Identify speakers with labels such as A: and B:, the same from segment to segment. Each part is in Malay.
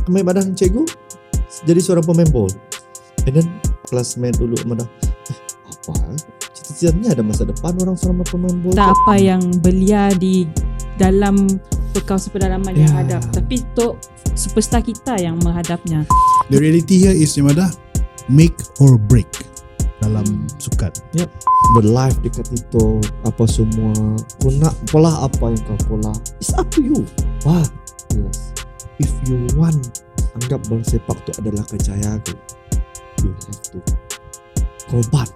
A: kami badan cikgu jadi seorang pemain bol. And then classmate dulu madah apa? Cita-citanya ada masa depan orang seorang pemain bol.
B: Tak apa yang belia di dalam perkausan pedalaman yang hadap, tapi tok superstar kita yang menghadapnya.
C: The reality here is Yamada, make or break dalam sukan.
A: Yep. Berlive dekat itu apa semua. Kau nak pola apa yang kau pola, it's up to you. But yes, if you want anggap bola sepak itu adalah kejayaan, you have to korban.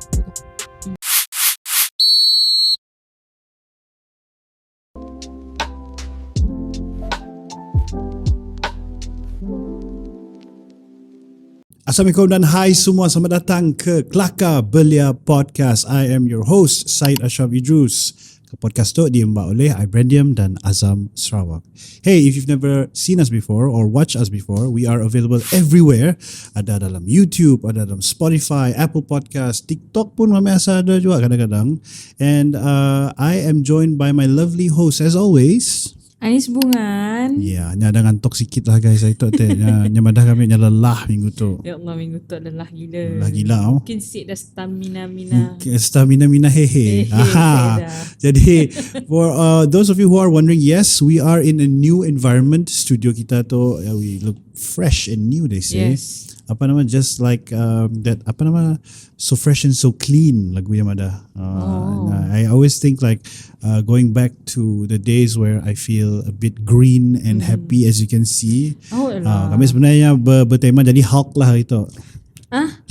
C: Assalamualaikum dan hai semua, selamat datang ke Kelakar Belia Podcast. I am your host, Syed Ashraf Idrus. Podcast tu diembat oleh iBrandium dan Azam Sarawak. Hey, if you've never seen us before or watched us before, we are available everywhere. Ada dalam YouTube, ada dalam Spotify, Apple Podcast, TikTok pun mami asa ada juga kadang-kadang. And I am joined by my lovely host as always.
B: Anis Bungan.
C: Ya, nya ada ngantok sikit lah guys. Itu teh nya madah kami nya lelah minggu tu.
B: Ya Allah, minggu tu adalah gila.
C: Lelah gila oh.
B: Mungkin sik dah stamina-mina.
C: Stamina hehe. Aha. Jadi for those of you who are wondering, yes, we are in a new environment. Studio kita tu we look fresh and new, they say.
B: Yes.
C: Apa nama, just like that, apa nama, so fresh and so clean lagu yang ada. I always think like going back to the days where I feel a bit green and happy, as you can see. Kami sebenarnya bertema jadi Hulk lah itu.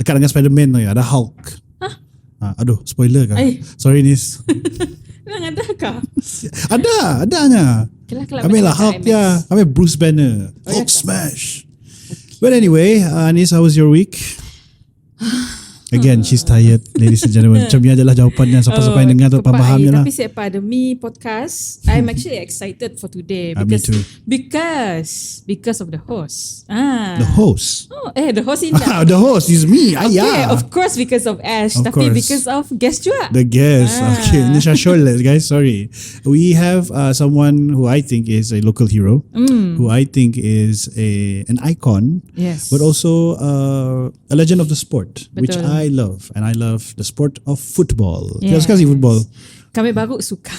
C: Dekat dengan Spider-Man tu ya, ada Hulk. Aduh, spoiler kan? Sorry Nis.
B: Memang ada kah?
C: Adanya. Kami lah Hulk ya. Kami Bruce Banner. Hulk smash. But anyway, Anis, how was your week? Again, she's tired, ladies and gentlemen. Macam ni adalah jawapannya. Siapa-siapa yang dengar tu faham je lah.
B: Tapi saya pandemi podcast, I'm actually excited for today.
C: Me too.
B: Because of the host.
C: The host?
B: The host in
C: the host is me.
B: Okay, of course because of Ash.
C: Of
B: tapi
C: course.
B: because of guest juga.
C: The guest. Okay, Nisha Sholes, guys. Sorry. We have someone who I think is a local hero, who I think is an icon,
B: yes,
C: but also a legend of the sport,
B: Betul.
C: which I love. And I love the sport of football.
B: Yes.
C: Kita suka football.
B: Kami baru suka.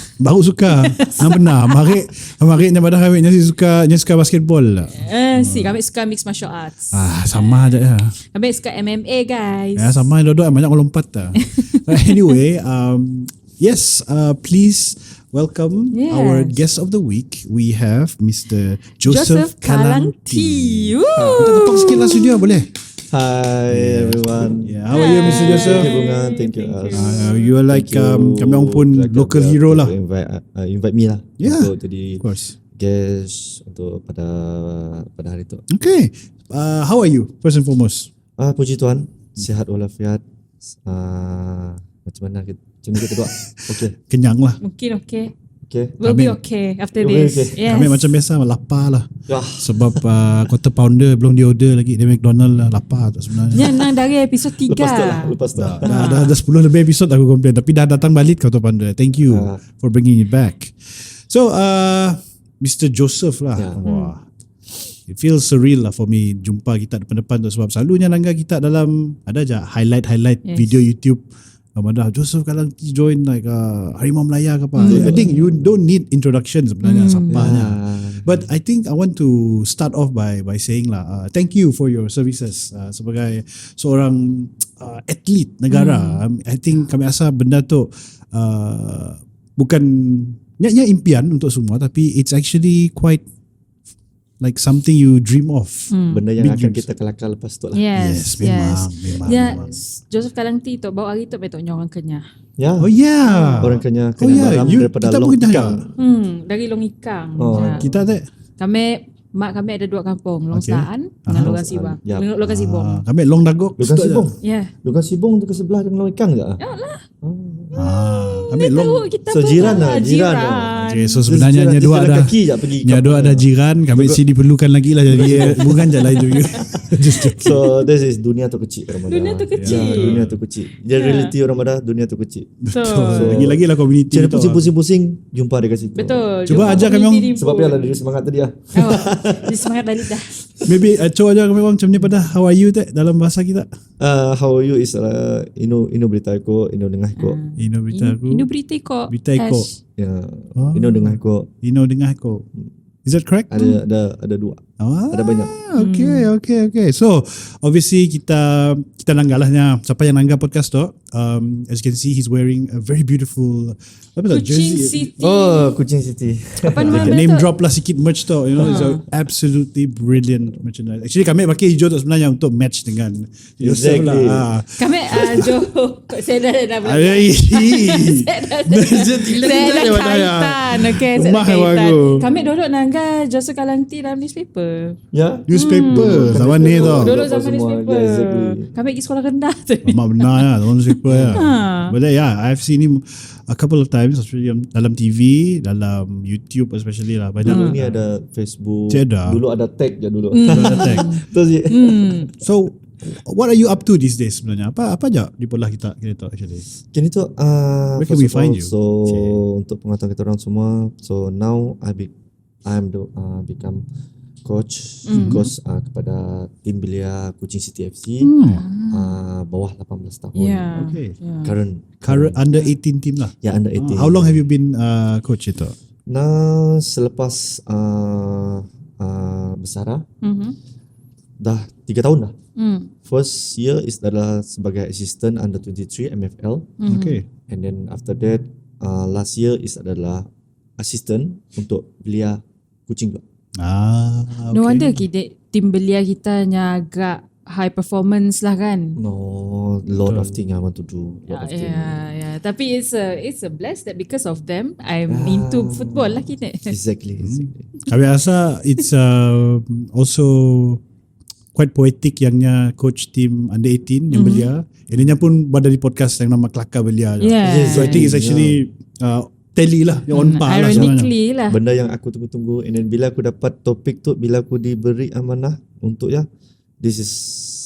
C: Benar. Mari nya pada kami nya suka basketball lah.
B: Kami suka mixed martial arts.
C: Sama aja ya.
B: Kami suka MMA, guys.
C: Ya, sama dua-dua banyak orang lompat dah. Anyway, yes, please welcome our guest of the week. We have Mr. Joseph Kalangti. Kita tepuk sikit lah studio boleh?
A: Hi everyone.
C: Yeah, how are you, Mr. Joseph?
A: Thank you Bunga. Thank you.
C: You are like kami orang pun local hero lah.
A: Invite me lah.
C: Yeah,
A: untuk jadi
C: of course.
A: Guest untuk pada hari tu.
C: Okay. How are you first and foremost?
A: Puji Tuhan, sihat walafiat. Macam mana kita doa? Okay.
C: Kenyang lah.
B: Mungkin okay.
C: Kami-
B: We'll be okay after
A: We'll be
B: this.
A: okay.
B: Yes.
C: Kami macam biasa lapar lah.
A: Wah.
C: Sebab quarter pounder belum di order lagi dari McDonald lah. Lapar tu sebenarnya.
B: Yang nang dari episod 3.
A: Lepas tu.
C: Dah 10 lebih episod aku komplain, tapi dah datang balik quarter pounder. Thank you for bringing it back. So Mr. Joseph lah.
A: Yeah.
C: Wah. It feels surreal lah for me jumpa kita depan-depan tu, sebab selalunya langgar kita dalam ada je highlight
B: Yes.
C: video YouTube. Dah Joseph Kalangti join like Harimau Melaya ke apa. I think you don't need introduction sebenarnya siapanya. But I think I want to start off by saying lah, thank you for your services sebagai seorang atlet negara. I think kami rasa benda tu bukan nya impian untuk semua, tapi it's actually quite like something you dream of.
A: Benda yang
C: Big
A: akan
C: dreams.
A: kita kelakar lepas tu lah.
B: Yes,
C: memang.
B: Ya, Joseph Kalangti tu bawa hari tu betul orang Kenyah.
A: Ya.
C: Oh yeah.
A: Orang Kenyah
C: Oh yeah,
A: Baram daripada
C: kita pun
A: Long
C: Kenyah.
A: Ikang.
B: Dari Long Ikang.
A: Oh,
B: Ya.
C: Kita tak.
B: Mak kami ada dua kampung, Long
C: Okay.
B: Saan dengan Logan Sibong.
A: Ya.
B: Logan Sibong.
C: Kami Long Dagok.
A: Lukan Sibong.
B: Ya.
A: Lukan Sibong tu ke sebelah dengan Long Ikang ke?
C: Kami Long
B: Tahu kita
A: So,
B: pun
A: jiran lah,
B: lah,
A: jiran.
C: Okay, so sebenarnya nya dua ada
A: kaki je pergi
C: nya dua ada jiran, kami si diperlukan lagi lah jadi bukan je lah itu. Just joking.
A: So this is dunia tu kecil orang Madah.
B: Dunia tu kecil.
A: Dunia tu kecil. Jadi reality orang Madah, dunia tu kecil.
B: So,
C: Lagi-lagi lah community
A: Jangan
C: tu.
A: pusing-pusing jumpa dekat situ.
B: betul.
C: Cuba
B: Jumpa
C: ajak kami
B: community
C: orang.
B: Rimpu.
A: Sebab dia diri semangat tadi lah.
B: Oh, dia semangat dari dah.
C: Maybe coba aja kami orang macam ni pada how are you dalam bahasa kita.
A: How are you is ino berita ko, ino dengar ko.
C: Ino berita aku.
B: Ini berita kok.
C: Berita ko.
B: Ash.
A: Ya,
C: Oh.
A: ino dengar ko.
C: Ino dengar ko. Is that correct?
A: Ada dua. Ada banyak.
C: Okay. So, obviously kita nanggalahnya. Siapa yang nanggah podcast tu? As you can see, he's wearing a very beautiful
B: Kuching
C: jersey.
B: City.
A: Oh, Kuching City.
B: Apa nama benda
C: Name
B: tu?
C: drop lah sikit merch tu. You know, it's a absolutely brilliant merchandise. Actually, kami pakai hijau tu sebenarnya untuk match dengan yourself
A: Exactly.
C: lah.
B: Kami saya dah bilang. Saya dah kaitan. Okay, saya dah
C: Rumah
B: kaitan.
C: aku.
B: Kami dulu nangga Joseph Kalanti dalam newspaper.
A: Ya.
C: Newspaper zaman ni tu.
B: Dulu
A: Dapat
B: zaman
A: semua,
B: newspaper.
A: yeah, exactly.
B: Kami pergi sekolah rendah tu.
C: Mak benar ya, tahun newspaper ya. But yeah, I've seen him a couple of times, especially dalam TV, dalam YouTube especially lah. Banyak.
A: Dulu ni ada Facebook.
C: Tiada.
A: Dulu ada tag je dulu.
C: Attack.
A: Terus je.
C: So, what are you up to these days sebenarnya? Apa aja di pola kita tu actually?
A: Kini tu
C: Where can
A: first
C: we
A: of
C: find
A: all,
C: you?
A: So untuk pengetahuan kita orang semua, so now I'm become coach kepada tim belia Kuching City FC bawah 18 tahun.
B: Yeah.
C: Okay.
B: Yeah.
C: Current under 18 team lah.
A: Ya under 18.
C: How long have you been coach itu?
A: Nah, selepas Besara dah 3 tahun dah. First year adalah sebagai assistant under 23 MFL,
C: Okay.
A: and then after that last year adalah assistant untuk belia Kuching juga.
C: Okay.
B: No wonder tim belia kita nya agak high performance lah kan.
A: No, lot of thing I want to do. Lot of thing.
B: Yeah. Tapi it's a bless that because of them I'm into football lah kita.
A: Exactly.
C: Kami rasa it's also quite poetic yangnya coach team under 18 yang belia. Ininya pun buat dari podcast yang nama Kelakar Belia.
B: Yeah.
C: So I think it's actually tally lah, on par lah sebenarnya.
B: Ironically lah.
A: Benda yang aku tunggu-tunggu, and then bila aku dapat topik tu, bila aku diberi amanah untuk this is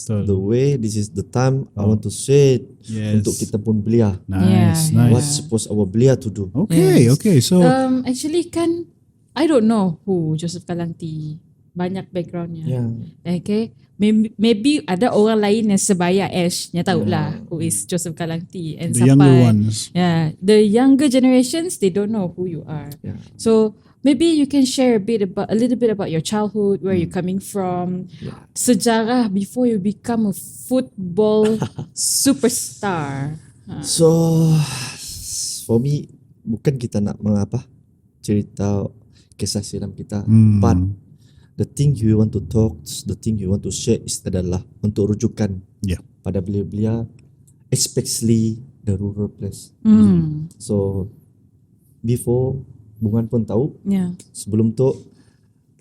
A: the way, this is the time I want to say it untuk kita pun belia.
C: Nice.
A: What supposed our belia to do?
C: Okay. So
B: Actually kan I don't know who Joseph Kalanti, banyak backgroundnya.
A: Yeah.
B: Okay, maybe ada orang lain yang sebaya Ash yang tahulah who is Joseph Kalanti, and
C: the younger ones.
B: Yeah, the younger generations they don't know who you are.
A: Yeah.
B: So maybe you can share a little bit about your childhood, where you're coming from, sejarah before you become a football superstar.
A: So for me, bukan kita nak cerita kisah silam kita, but the thing you want to talk, the thing you want to share adalah untuk rujukan pada belia-belia, especially the rural place. So before Bungan pun tahu, sebelum tu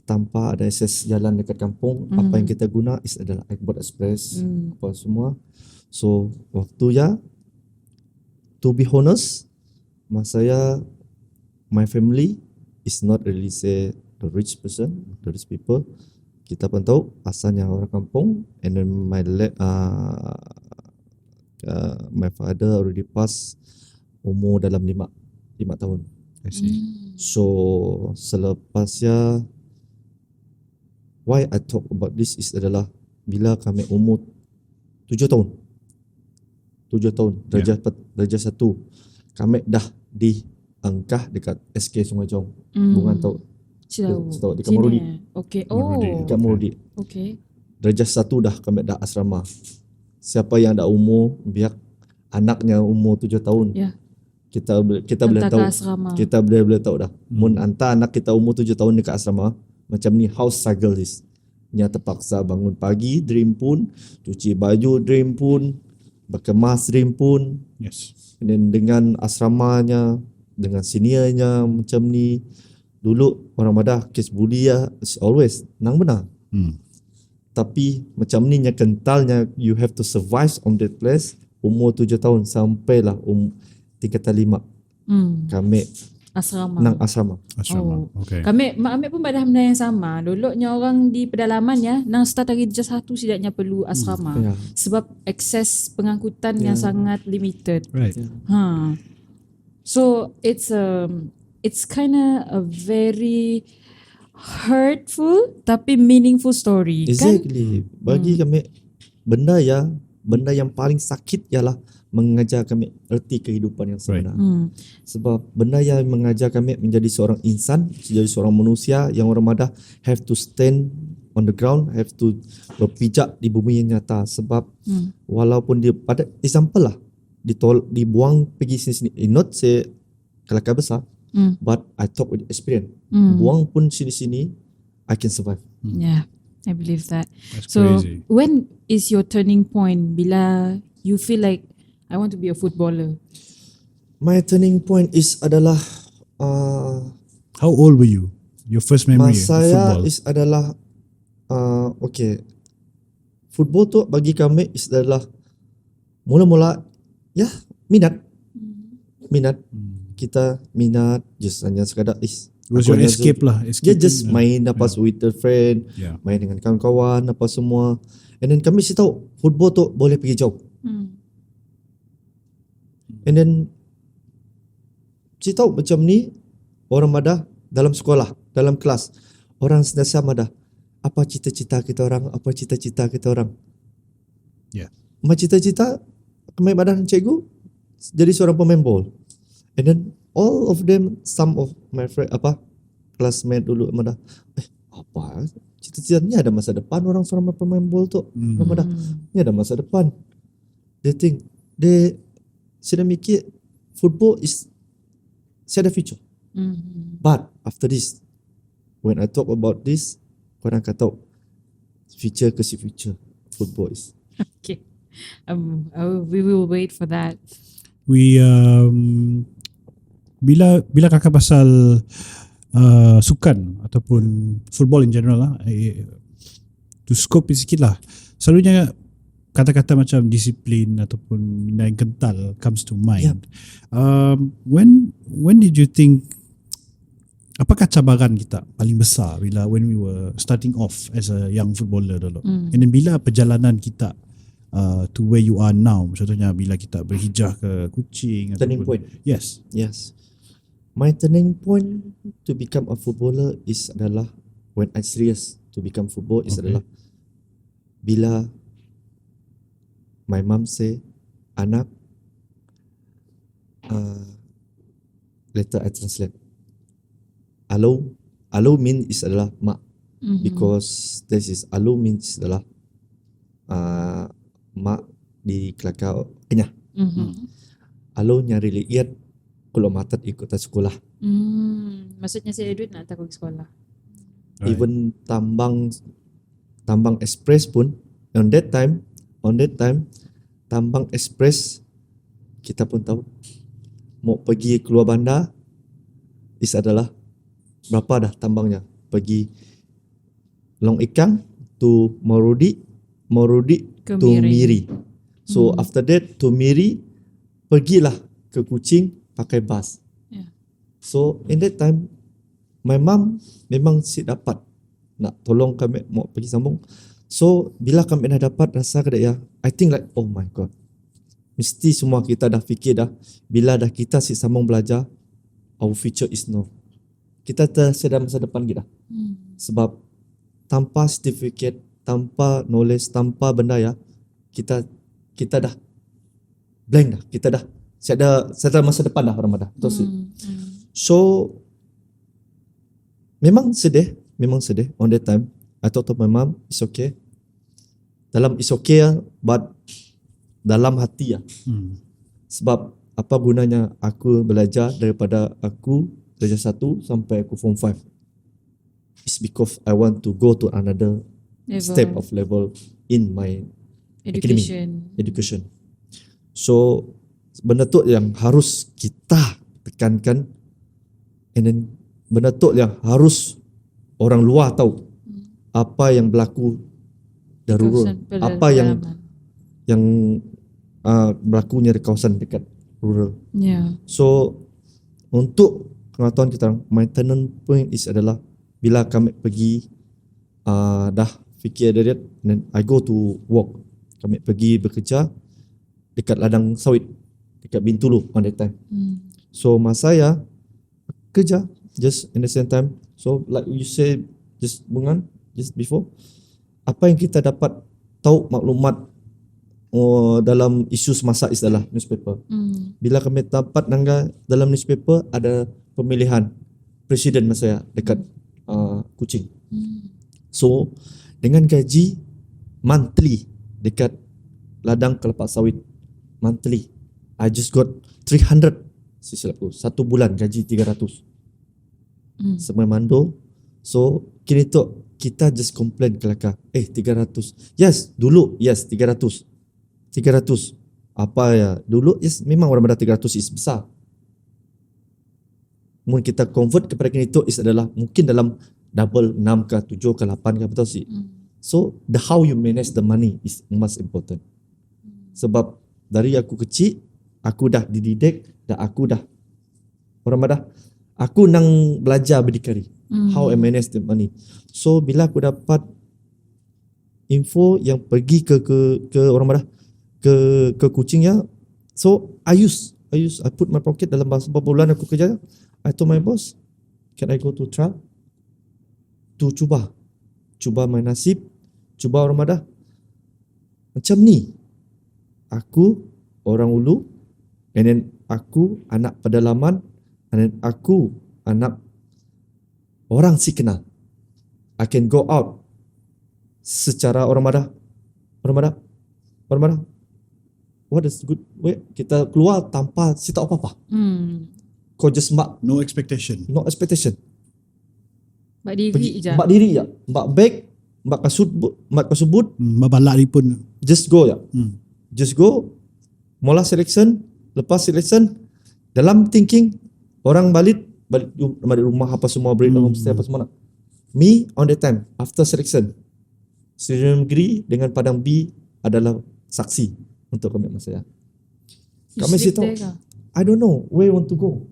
A: tanpa ada akses jalan dekat kampung, apa yang kita guna adalah Aikbot Express, apa semua. So waktu to be honest, my family is not really say the rich people. Kita pun tahu asalnya orang kampung, and then my father already pass umur dalam 5 tahun.
C: I see.
A: So selepasnya, why I talk about this adalah bila kami umur 7 tahun, darjah 1, kami dah diangkah dekat SK Sungai Jong. Bungan tahu? Tahu dekat Morudi.
B: Okay.
A: Dekat Morudi.
B: Okay.
A: Darjah 1 dah kami dah asrama. Siapa yang dah umur, biar anaknya umur 7 tahun.
B: Yeah.
A: Kita boleh tahu. Kita boleh tahu dah. Mun hantar anak kita umur 7 tahun dekat asrama, macam ni how struggle is. Nya terpaksa bangun pagi, dream pun, cuci baju, dream pun, berkemas, dream pun.
C: Yes.
A: Dan dengan asramanya, dengan seniornya macam ni. Dulu orang Madah kes bully always nang benar. Tapi macam ni nya kentalnya, you have to survive on that place umur 7 tahun sampailah tingkatan 5. Kami
B: Asrama.
A: nang asrama.
C: Asrama. Okay.
B: Kami mak ambil pun pada benda yang sama. Dulunya orang di pedalaman ya, nang start dari darjah 1 setidaknya perlu asrama.
A: Ya.
B: Sebab akses pengangkutan yang sangat limited.
C: Right.
B: So it's kinda a very hurtful tapi meaningful story kan?
A: Exactly. Bagi kami benda yang paling sakit ialah mengajar kami erti kehidupan yang sebenar. Sebab benda yang mengajar kami menjadi seorang insan, menjadi seorang manusia yang orang madah have to stand on the ground, have to berpijak di bumi yang nyata. Sebab walaupun dia pada example lah dibuang pergi sini-sini, not say kelakar besar, but I talk with experience. Buang pun sini-sini, I can survive.
B: Yeah, I believe that.
C: That's
B: So
C: crazy.
B: when is your turning point bila you feel like I want to be a footballer?
A: My turning point adalah
C: How old were you? Your first memory of
A: saya
C: football?
A: adalah okay. Football tu bagi kami adalah mula-mula ya minat. Kita minat just hanya sekadar
C: It was your escape lah.
A: Dia just main apa with the friend,
C: Yeah.
A: main dengan kawan-kawan apa semua. And then kami sih tahu football tu boleh pergi jauh. And then sih tahu macam ni orang madah dalam sekolah, dalam kelas, orang sentiasa madah apa cita-cita kita orang, apa cita-cita kita orang.
C: Yeah.
A: Macam cita-cita kami madah cikgu jadi seorang pemain bol. And then all of them, some of my friend classmate dulu madah apa cita-citanya ada masa depan orang seorang pemain bol tu. Orang madah ni ada masa depan. They think saya mikir football is saya ada future. But after this, when I talk about this, korang kata future ke si future football is.
B: Okay. We will wait for that.
C: We bila kakak pasal sukan ataupun football in general lah, to scope sikit lah. Selalunya kata-kata macam disiplin ataupun yang kental comes to mind. When did you think, apakah cabaran kita paling besar when we were starting off as a young footballer dulu? And then bila perjalanan kita to where you are now, contohnya bila kita berhijrah ke Kuching
A: Turning
C: ataupun,
A: point.
C: Yes.
A: My turning point to become a footballer adalah when I serious to become football adalah bila my mom say anak later I translate. Alo means adalah mak. Because this is alo means adalah mak di Kelakar Kenyah. Alo nyari lihat kalau matat ikut tak sekolah.
B: Maksudnya saya duit nak takut sekolah.
C: Right.
A: Even tambang express pun on that time tambang express kita pun tahu mau pergi keluar bandar adalah berapa dah tambangnya, pergi Long Ikang to Morudi
B: Ke
A: to
B: Miri.
A: Miri. So after that to Miri pergilah ke Kuching pakai bas.
B: Yeah.
A: So in that time my mom memang si dapat nak tolong kami mau pergi sambung. So bila kami dah dapat rasa kada ya, I think like oh my god. Mesti semua kita dah fikir dah bila dah kita si sambung belajar our future is no. Kita tersedia masa depan kita. Sebab tanpa certificate, tanpa knowledge, tanpa benda ya, kita dah blank dah. Kita dah saya masa depan dah orang dah. So memang sedih on that time. I thought to my mom, it's okay. It's okay but dalam hati ya. Sebab apa gunanya aku belajar daripada aku darjah 1 sampai aku form 5. It's because I want to go to another step of level in my education. So benda tu yang harus kita tekankan, and then benda tu yang harus orang luar tahu apa yang berlaku darurat, apa yang berlakunya di kawasan dekat rural.
B: Yeah.
A: So untuk pengetahuan kita orang, my turning point is adalah bila kami pergi dah fikir dari then I go to work. Kami pergi bekerja dekat ladang sawit dekat Bintulu on that time. So masa saya kerja just in the same time. So like you say just before, apa yang kita dapat tahu maklumat dalam isu semasa is adalah newspaper. Bila kami dapat nangga dalam newspaper ada pemilihan presiden masa saya dekat Kuching. So dengan gaji monthly dekat ladang kelapa sawit monthly, I just got 300 silapku. Satu bulan gaji 300. Semua mando. So kini tu kita just complain kelakar. 300. Yes, dulu yes 300. 300. Apa ya? Dulu yes memang orang pada 300 is besar. Mungkin kita convert kepada kini tu is adalah mungkin dalam double 6 ke 7 ke 8 ke betul sih. So the how you manage the money is most important. Sebab dari aku kecil aku dah dididik dan aku dah aku nang belajar berdikari how I manage the money. So bila aku dapat info yang pergi ke orang dah ke Kuching ya, so I put my pocket dalam beberapa bulan aku kerja. I told my boss, can I go to trial to cuba my nasib, cuba orang dah macam ni. Aku orang Ulu, and then aku anak pedalaman, and then aku anak orang si kenal. I can go out secara orang madah. What is good way? Kita keluar tanpa si tahu apa-apa. Kau just
C: No expectation.
A: no expectation.
B: Mbak diri je.
A: Mbak diri ya, mbak bag, mbak kasubut,
C: Mabalak ni pun.
A: just go ya. Just go. Mula selection, lepas selection, dalam thinking orang balik rumah apa semua, balik homestay apa semua nak. Me on that time after selection, Sdn Negeri dengan Padang B adalah saksi untuk kami masa ya. Kami situ, I don't know where I want to go.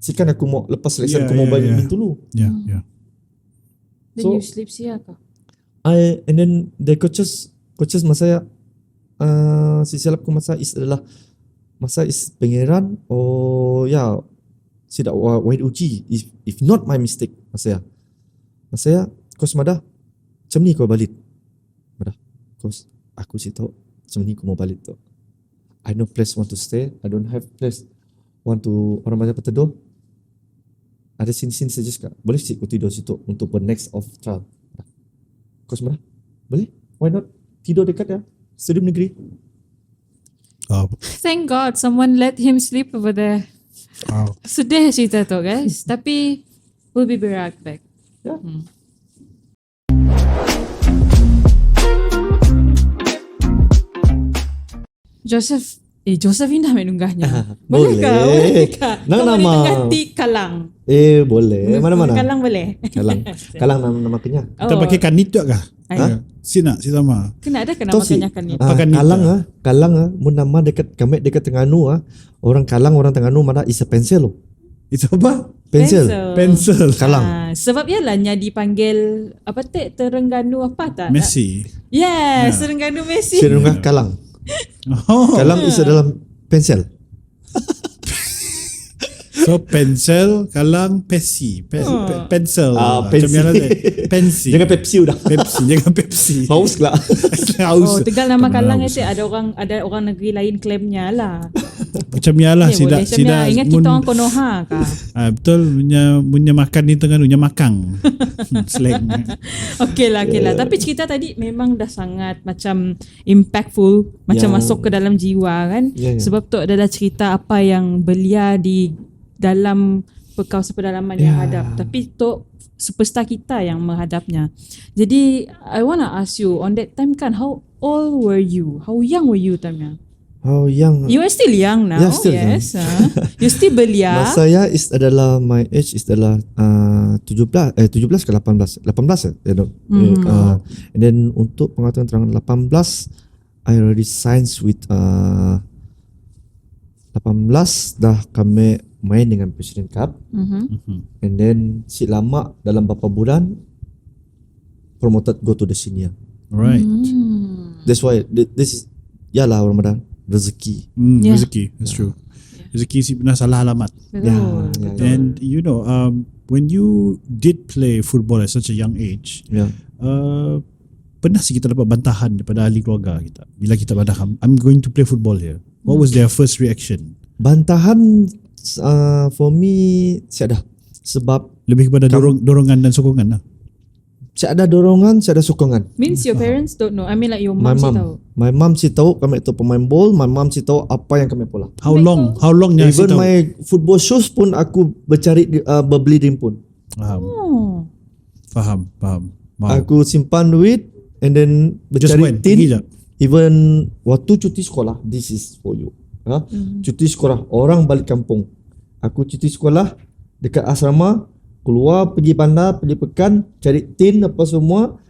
A: Sikan aku mau lepas selection aku mau balik Bintulu.
C: Yeah.
B: Then
A: So-
B: you sleep siapa?
A: And then the coaches masa ya si silapku masa is adalah masa is pangeran sidak Wahid Uji if not my mistake masa ya kos madah macam ni kau balik madah kos aku si tahu macam ni aku mau balik tu. I no place want to stay, I don't have place want to orang macam peteduh. Ada sin saja kak, boleh sih aku tidur situ untuk next of trial. Kos madah boleh, why not tidur dekat ya Stadium Negeri.
B: Thank God someone let him sleep over there.
C: Wow.
B: Sedih cerita tu guys. Tapi we'll be right back.
A: Ya.
B: Joseph indah main unggahnya.
A: Boleh.
B: Boleh kah?
A: Nang
B: Kau
A: nama.
B: boleh ganti Kalang.
A: Boleh. Mana-mana.
B: Kalang boleh.
A: Kalang nama kenyang.
C: Kita pakai kanit tu kah?
B: Ay.
C: Sina sama.
B: Kena ada kena
A: Tahu sih?
B: makannya kan ni.
C: Pakai nita.
A: Kalang mun nama dekat kami dekat Terengganu orang Kalang orang Terengganu mana is a pencil.
C: Itu apa?
A: Pencil.
C: Pencil.
A: Kalang.
B: Sebab ialahnya dipanggil apa Terengganu apa tak?
C: Messi.
B: Yes, Terengganu Messi.
A: Sirungah Kalang.
C: Oh.
A: Kalang is dalam pencil.
C: So pencil, kalang, Pepsi. Pencil.
A: Pensi.
C: Macam mana Pensi.
A: Jangan Pepsi udah.
C: Pepsi. Jangan Pepsi.
A: Haus lah.
C: Haus.
B: Tegal nama
C: Tak
B: Kalang
C: pernah
B: itu ada orang negeri lain klaimnya lah.
C: Macam ya lah.
B: Boleh macam ya. Ingat kita orang Konoha kah?
C: Betul. Punya makan ni tengah punya makang. Slang.
B: Okey lah. Tapi cerita tadi memang dah sangat macam impactful. Macam masuk ke dalam jiwa kan. Sebab tu adalah cerita apa yang belia di dalam perkawasan pedalaman yang hadap. Tapi tu superstar kita yang menghadapnya. Jadi I wanna ask you on that time kan, how old were you? How young were you time?
A: Oh yang
B: You are still young now.
A: Yeah, still
B: yes. You still belia.
A: masa saya is adalah my age is adalah 17 ke 18 and then untuk pengetahuan terangan 18 I already signs with 18 dah kami main dengan President Cup. And then si lama dalam beberapa bulan promoted go to the senior.
C: Right.
A: That's why this is yalah Ramadan rezeki.
B: Yeah.
C: Rezeki, that's true. Rezeki si pernah salah alamat.
B: Betul.
C: And you know, when you did play football at such a young age,
A: Yeah.
C: pernah sih kita dapat bantahan daripada ahli keluarga kita bila kita bantahan, I'm going to play football here. What was their first reaction?
A: Bantahan for me saya ada sebab
C: Lebih kepada dorongan dan sokongan lah.
A: saya ada dorongan, saya ada sokongan.
B: Means your parents don't know. I mean like your
A: My
B: mom sih
A: mom,
B: tahu.
A: my mom sih tahu kami itu pemain ball. My mom sih tahu apa yang kami pola.
C: How long nya si
A: Even
C: tahu?
A: my football shoes pun aku berbeli rimpun.
B: Oh.
C: Faham. Wow.
A: Aku simpan duit and then
C: Just
A: bercari
C: when? Pergi
A: tin.
C: je?
A: Even waktu cuti sekolah, this is for you. Cuti sekolah, orang balik kampung. Aku cuti sekolah dekat asrama, keluar pergi bandar, pergi pekan, cari tin apa semua,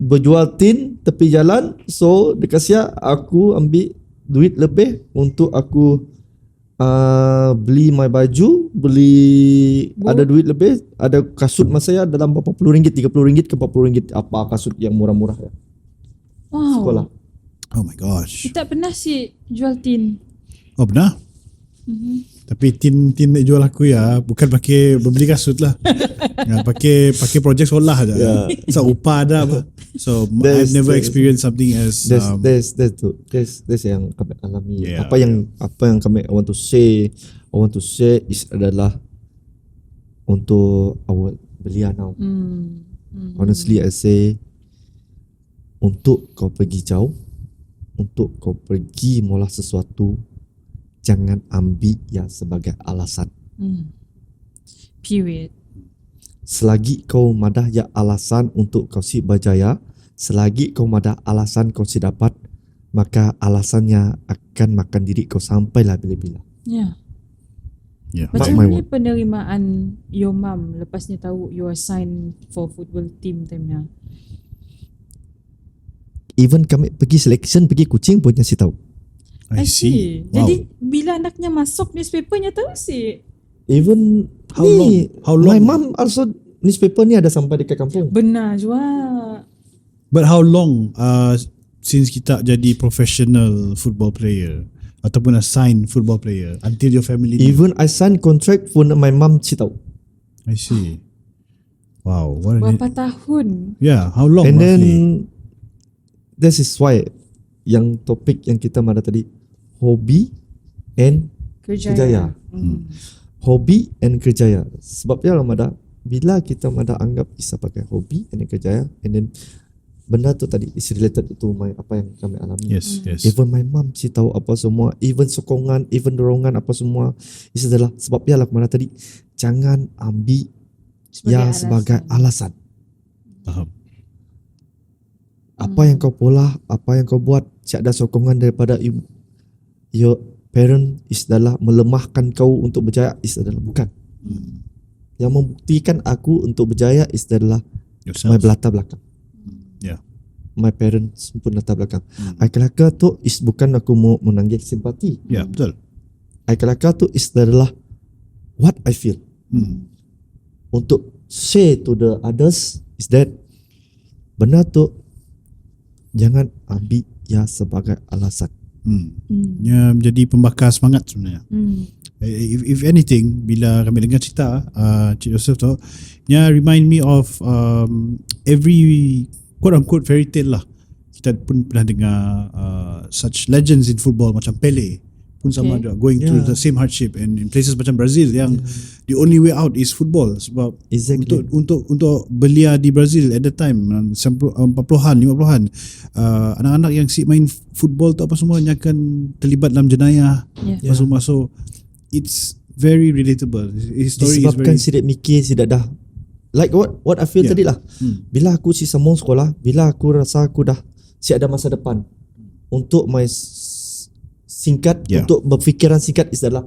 A: berjual tin tepi jalan. So dekat siap aku ambil duit lebih untuk aku beli my baju, beli ada duit lebih, ada kasut masa saya dalam berapa puluh ringgit, 30 ringgit ke 40 ringgit, apa kasut yang murah-murah ya.
B: Wow.
A: Sekolah.
C: Oh my gosh.
B: Kita pernah sih jual tin.
C: Oh benar? Tapi tin nak jual aku ya bukan pakai berbeli kasut lah. pakai projek sekolah aja.
A: Yeah.
C: So upah ada apa. So
A: There's-
C: I've never
A: there's-
C: experienced something as
A: That's yang kami alami.
C: Yeah,
A: apa yang kami I want to say is adalah untuk our belia now. Honestly I say untuk kau pergi jauh, untuk kau pergi mula sesuatu, jangan ambil ya sebagai alasan.
B: Period.
A: Selagi kau madah ya alasan untuk kau si berjaya, selagi kau madah alasan kau si dapat, maka alasannya akan makan diri kau sampailah bila-bila.
B: Yeah.
C: yeah.
B: Macam
A: my
B: ni penerimaan your mum lepasnya tahu you are signed for football team time-nya.
A: Even kami pergi selection, pergi kucing pun si tahu.
C: I see. Wow.
B: Jadi bila anaknya masuk newspapernya tahu sih.
A: Even
C: How
A: ni,
C: long? How long?
A: my mom also newspaper ni ada sampai dekat kampung.
B: Benar juga.
C: But how long since kita jadi professional football player ataupun a signed football player until your family knew?
A: Even I sign contract pun my mom si tahu.
C: I see. Wow. What
B: Berapa tahun?
C: Yeah, how long
A: And then
C: roughly?
A: this is why yang topik yang kita ada tadi, hobi and kerjaya. Hobi and kerjaya. Sebabnya Ramada, bila kita mada anggap isa pakai hobi and kerjaya, and then benda tu tadi is related to my apa yang kami alami.
C: Yes.
A: Even my mom si tahu apa semua, even sokongan, even dorongan apa semua, is adalah sebabnya lah mana tadi, jangan ambil sebagai alasan.
C: Faham.
A: Apa yang kau pola, apa yang kau buat, tiada sokongan daripada ibu. Your parent is adalah melemahkan kau untuk berjaya, is adalah bukan. Yang membuktikan aku untuk berjaya is adalah
C: Yourself.
A: my latar belakang.
C: Yeah.
A: My parents pun latar belakang. I kelakar tu is bukan aku mau menanggih simpati.
C: Yeah, betul.
A: I kelakar tu is adalah what I feel. Untuk say to the others is that benda tu jangan ambil ya sebagai alasan.
C: Ya, menjadi pembakar semangat sebenarnya. If anything, bila kami dengar cerita Cik Joseph tu, remind me of every quote unquote fairy tale lah. Kita pun pernah dengar such legends in football macam Pele pun sama juga going through the same hardship, and in places macam Brazil yang the only way out is football sebab
A: Exactly.
C: untuk belia di Brazil at the time 40-an 50-an anak-anak yang si main football tu apa semua yang akan terlibat dalam jenayah semua. So it's very relatable. His story is
A: Disebabkan
C: very
A: sidak mikir, sidak dah like what I feel tadi lah. Bila aku si sambung sekolah, bila aku rasa aku dah si ada masa depan untuk my singkat, untuk berfikiran singkat is adalah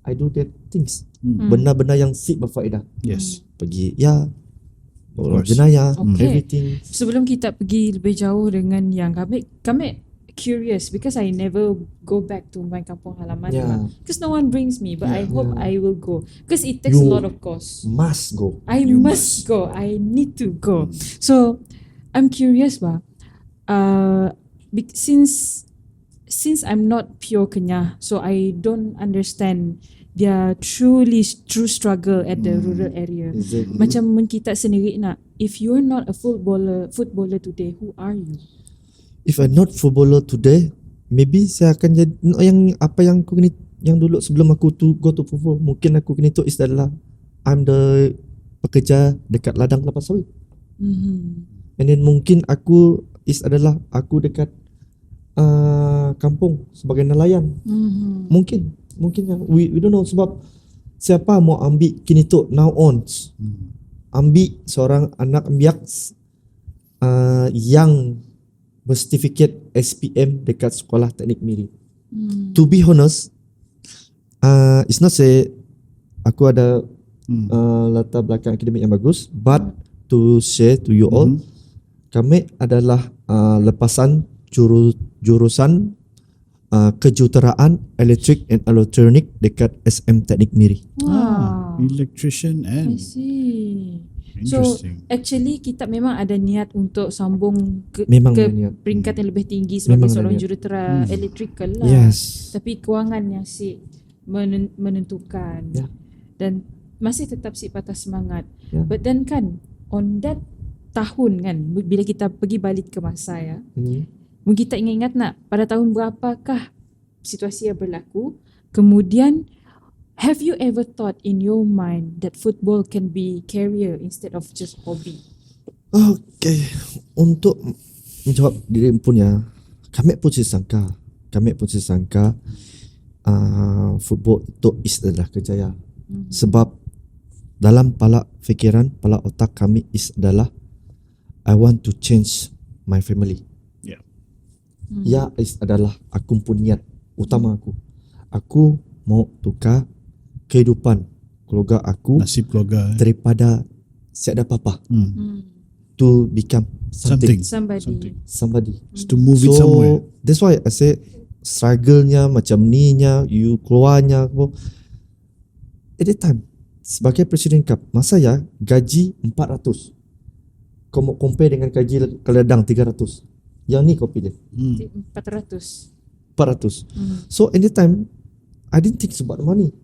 A: I do that things. Benda-benda yang si berfaedah.
C: yes.
A: Pergi
C: course.
A: jenayah,
B: Okay.
A: everything.
B: Sebelum kita pergi lebih jauh dengan yang kami curious because I never go back to my kampung halaman
A: Yeah.
B: because no one brings me, but I hope
A: Yeah.
B: I will go because it takes a
A: You
B: lot of cost.
A: Must go.
B: I
C: You
B: must
C: must.
B: go. I need to go. So I'm curious, bah. Since I'm not pure Kenyah, so I don't understand their true struggle at the rural area.
A: Exactly.
B: Macam mun kita sendiri nak, if you're not a footballer today, who are you?
A: If I'm not footballer today, maybe saya akan jadi yang apa yang aku kena, yang dulu sebelum aku tu go to football, mungkin aku kena tu is adalah I'm the pekerja dekat ladang kelapa sawit. And then mungkin aku is adalah aku dekat kampung sebagai nelayan. Mungkin yang we don't know, sebab siapa mau ambil kini tu now on ambil seorang anak biak yang bersertifikat SPM dekat sekolah teknik Miri. To be honest, it's not say aku ada latar belakang akademik yang bagus, but to share to you all, kami adalah lepasan jurusan kejuruteraan elektrik and elektronik dekat SM Teknik Miri.
B: Wow.
C: Electrician
B: I
C: and
B: see. So
C: interesting.
B: actually kita memang ada niat untuk sambung ke
A: Memang ada niat.
B: peringkat yang lebih tinggi sebagai
A: Memang ada
B: seorang
A: niat.
B: jurutera electrical lah.
A: Yes.
B: Tapi kewangan yang si menentukan.
A: Ya.
B: Dan masih tetap si patah semangat.
A: Ya.
B: But then kan on that tahun kan, bila kita pergi balik ke masa ya, mungkin kita ingat nak pada tahun berapakah situasi yang berlaku, kemudian have you ever thought in your mind that football can be career instead of just hobby?
A: Okay, untuk menjawab diri pun ya, kami pun sangka football itu adalah kejayaan. Sebab dalam pala fikiran, pala otak kami adalah I want to change my family.
C: Yeah.
A: Ya adalah aku pun niat utama aku. Aku mau tukar kehidupan keluarga aku
C: Nasib keluarga.
A: daripada tiada apa-apa to become something.
B: Somebody.
C: Just to move it somewhere.
A: That's why I say struggle-nya macam ni-nya, you keluarnya. At that time, sebagai Presiden Cup, masa ya gaji 400. Kau mau compare dengan gaji keledang 300. Yang ni kau pilih
B: 400.
A: 400. So at that time, I didn't think about money.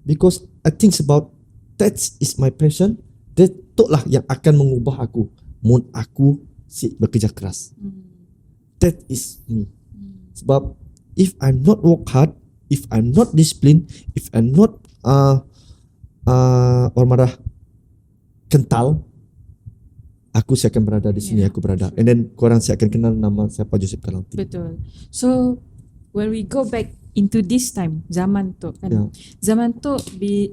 A: Because I think about that is my passion. That lah yang akan mengubah aku. Mun aku si bekerja keras. That is me. Sebab if I'm not work hard, if I'm not disciplined, if I'm not orang marah kental, aku saya akan berada di sini, aku berada. And then korang saya akan kenal nama siapa Joseph Kalanti.
B: Betul. So when we go back into this time, zaman tu kan. Zaman tu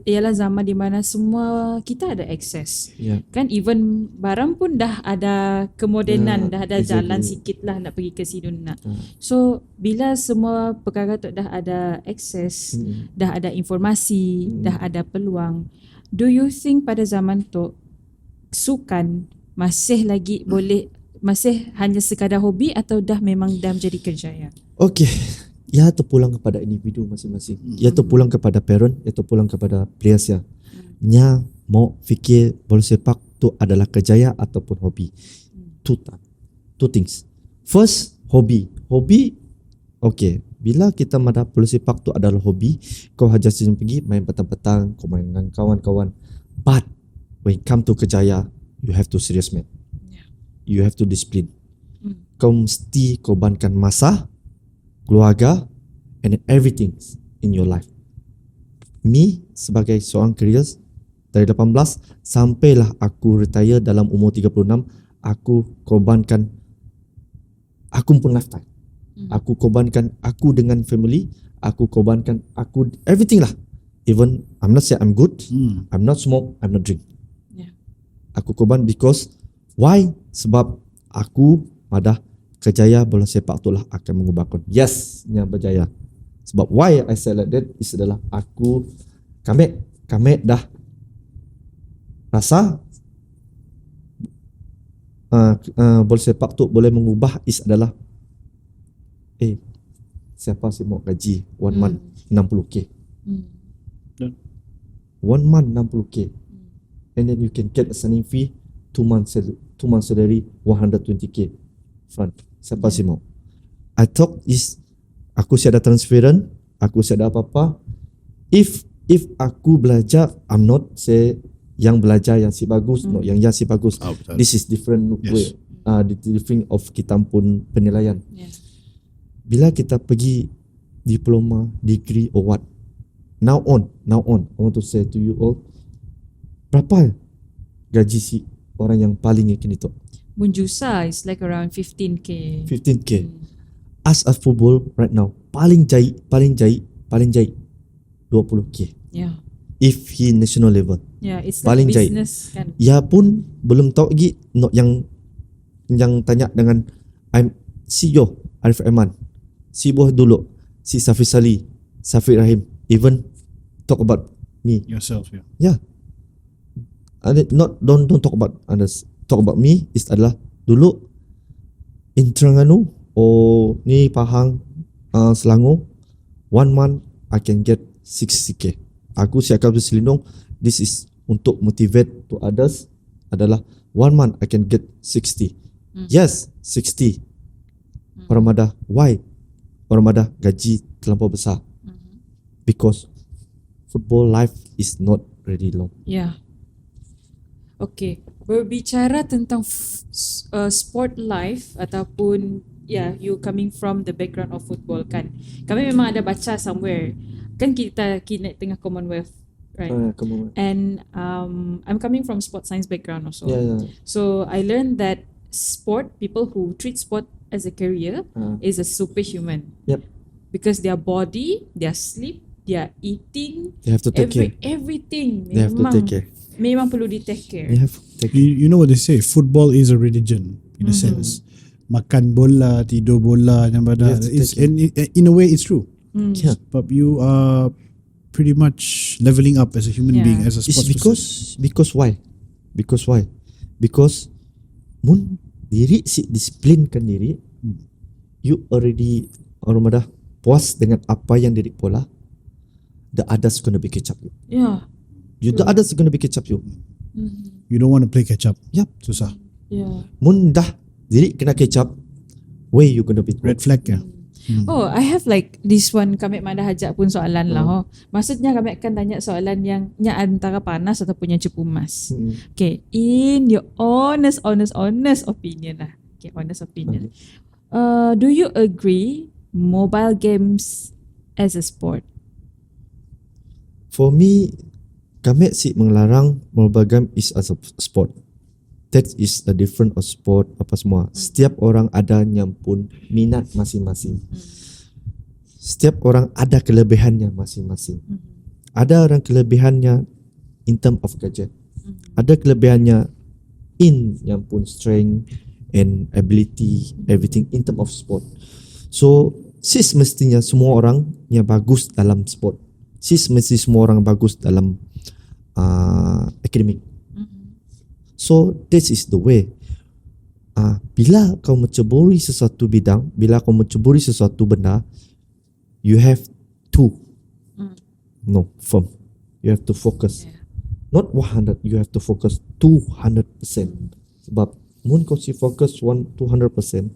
B: ialah zaman di mana semua kita ada akses. Kan even barang pun dah ada kemodenan, dah ada jalan sikit lah nak pergi ke sini nak. So bila semua perkara tu dah ada akses, dah ada informasi, dah ada peluang, do you think pada zaman tu sukan masih lagi boleh, masih hanya sekadar hobi atau dah memang dah menjadi kerjaya?
A: Okay, ia terpulang kepada individu masing-masing. Ia terpulang kepada parent, ia terpulang kepada players ya. Nya mau fikir bola sepak tu adalah kerjaya ataupun hobi. Two things. First, hobi. Hobi, okay. Bila kita madah bola sepak tu adalah hobi, kau hajar sini pergi main petang-petang, kau main dengan kawan-kawan. But when it come to kerjaya, you have to serious man. You have to discipline. Kau mesti korbankan masa, keluarga, and everything in your life. Me sebagai seorang career dari 18 sampailah aku retire dalam umur 36, aku korbankan aku pun lifetime. Aku korbankan aku dengan family, aku korbankan aku everything lah. Even I'm not say I'm good, I'm not smoke, I'm not drink. Aku korban because why? Sebab aku pada kejaya bola sepak itulah akan mengubahkan. Yes, nya berjaya. Sebab why I say like that is adalah aku kami dah rasa bola sepak tu boleh mengubah is adalah siapa sih mau gaji 1 month 60k,
B: Hmm.
A: 1 month 60k, and then you can get a signing fee 2 months salary 120k front. Siapa sih mau? I thought is aku siap ada transferan, aku siap ada apa-apa. If aku belajar, I'm not say yang belajar yang si bagus, no, yang si bagus.
C: Betul.
A: This is different way. The different of kita pun penilaian.
B: Yeah.
A: Bila kita pergi diploma, degree or what, now on, I want to say to you all, berapa gaji si orang yang paling yakin itu?
B: Bunjusa is like around 15k.
A: 15k. As a football right now, paling jahit 20k.
B: Yeah.
A: If he national level.
B: Yeah, it's
A: Paling
B: like
A: jahit.
B: business kan.
A: Ya pun belum tahu lagi no, yang tanya dengan CEO Arif Aiman, si Boh dulu, si Safi Sali, Safi Rahim, even talk about me.
C: Yourself, yeah.
A: Yeah. Don't talk about others. Talk about me is adalah dulu in Terengganu ni Pahang, Selangor, 1 month I can get 60k. Aku siapkan berselindung. This is untuk motivate to others adalah 1 month I can get 60. Yes, 60. Orang Madah, why? Orang Madah gaji terlampau besar. Because football life is not really long.
B: Yeah. Okay, berbicara tentang sport life ataupun you coming from the background of football kan. Kami memang ada baca somewhere. Kan kita tengah Commonwealth, right?
A: Come on.
B: And I'm coming from sport science background also.
A: Yeah.
B: So I learned that people who treat sport as a career is a superhuman.
A: Yep.
B: Because their body, their sleep, their eating,
A: They have to take care.
B: everything
A: They have to take care.
B: memang perlu di take care.
A: They have to take care.
C: You know what they say, football is a religion in a sense. Makan bola, tidur bola, yang pada.
A: Yes,
C: It's,
A: take
C: and in a way it's true.
A: Yeah.
C: But you are pretty much leveling up as a human
B: Yeah.
C: being, as a
A: It's
C: sports person.
A: because why? Because mun diri si disiplinkan diri, you already orang dah puas dengan apa yang diri pola. The others gonna be catch up you.
B: Yeah.
A: The others gonna be catch up you.
C: You don't want to play catch up.
A: Yep.
C: Susah.
B: Yeah.
A: Mun dah diri kena catch up, where you gonna be?
C: Red flag ya.
B: Oh, I have like this one. Kami ada hajak pun soalan lah. Maksudnya kami akan tanya soalan yang antara panas ataupun yang cukup emas. Okay, in your honest opinion lah. Okay, honest opinion. Do you agree mobile games as a sport?
A: For me, kami si mengelarang mobile game is as a sport. That is a different of sport apa semua. Setiap orang ada yang pun minat masing-masing. Setiap orang ada kelebihannya masing-masing. Ada orang kelebihannya in term of gadget. Ada kelebihannya in yang pun strength and ability, everything in term of sport. So, sis mestinya semua orang yang bagus dalam sport. Sis mesti semua orang bagus dalam akademik. So this is the way. Bila kau menceburi sesuatu bidang, bila kau menceburi sesuatu benda, you have to firm. You have to focus. Not 100, you have to focus 200%. Sebab mun kau si focus 200%,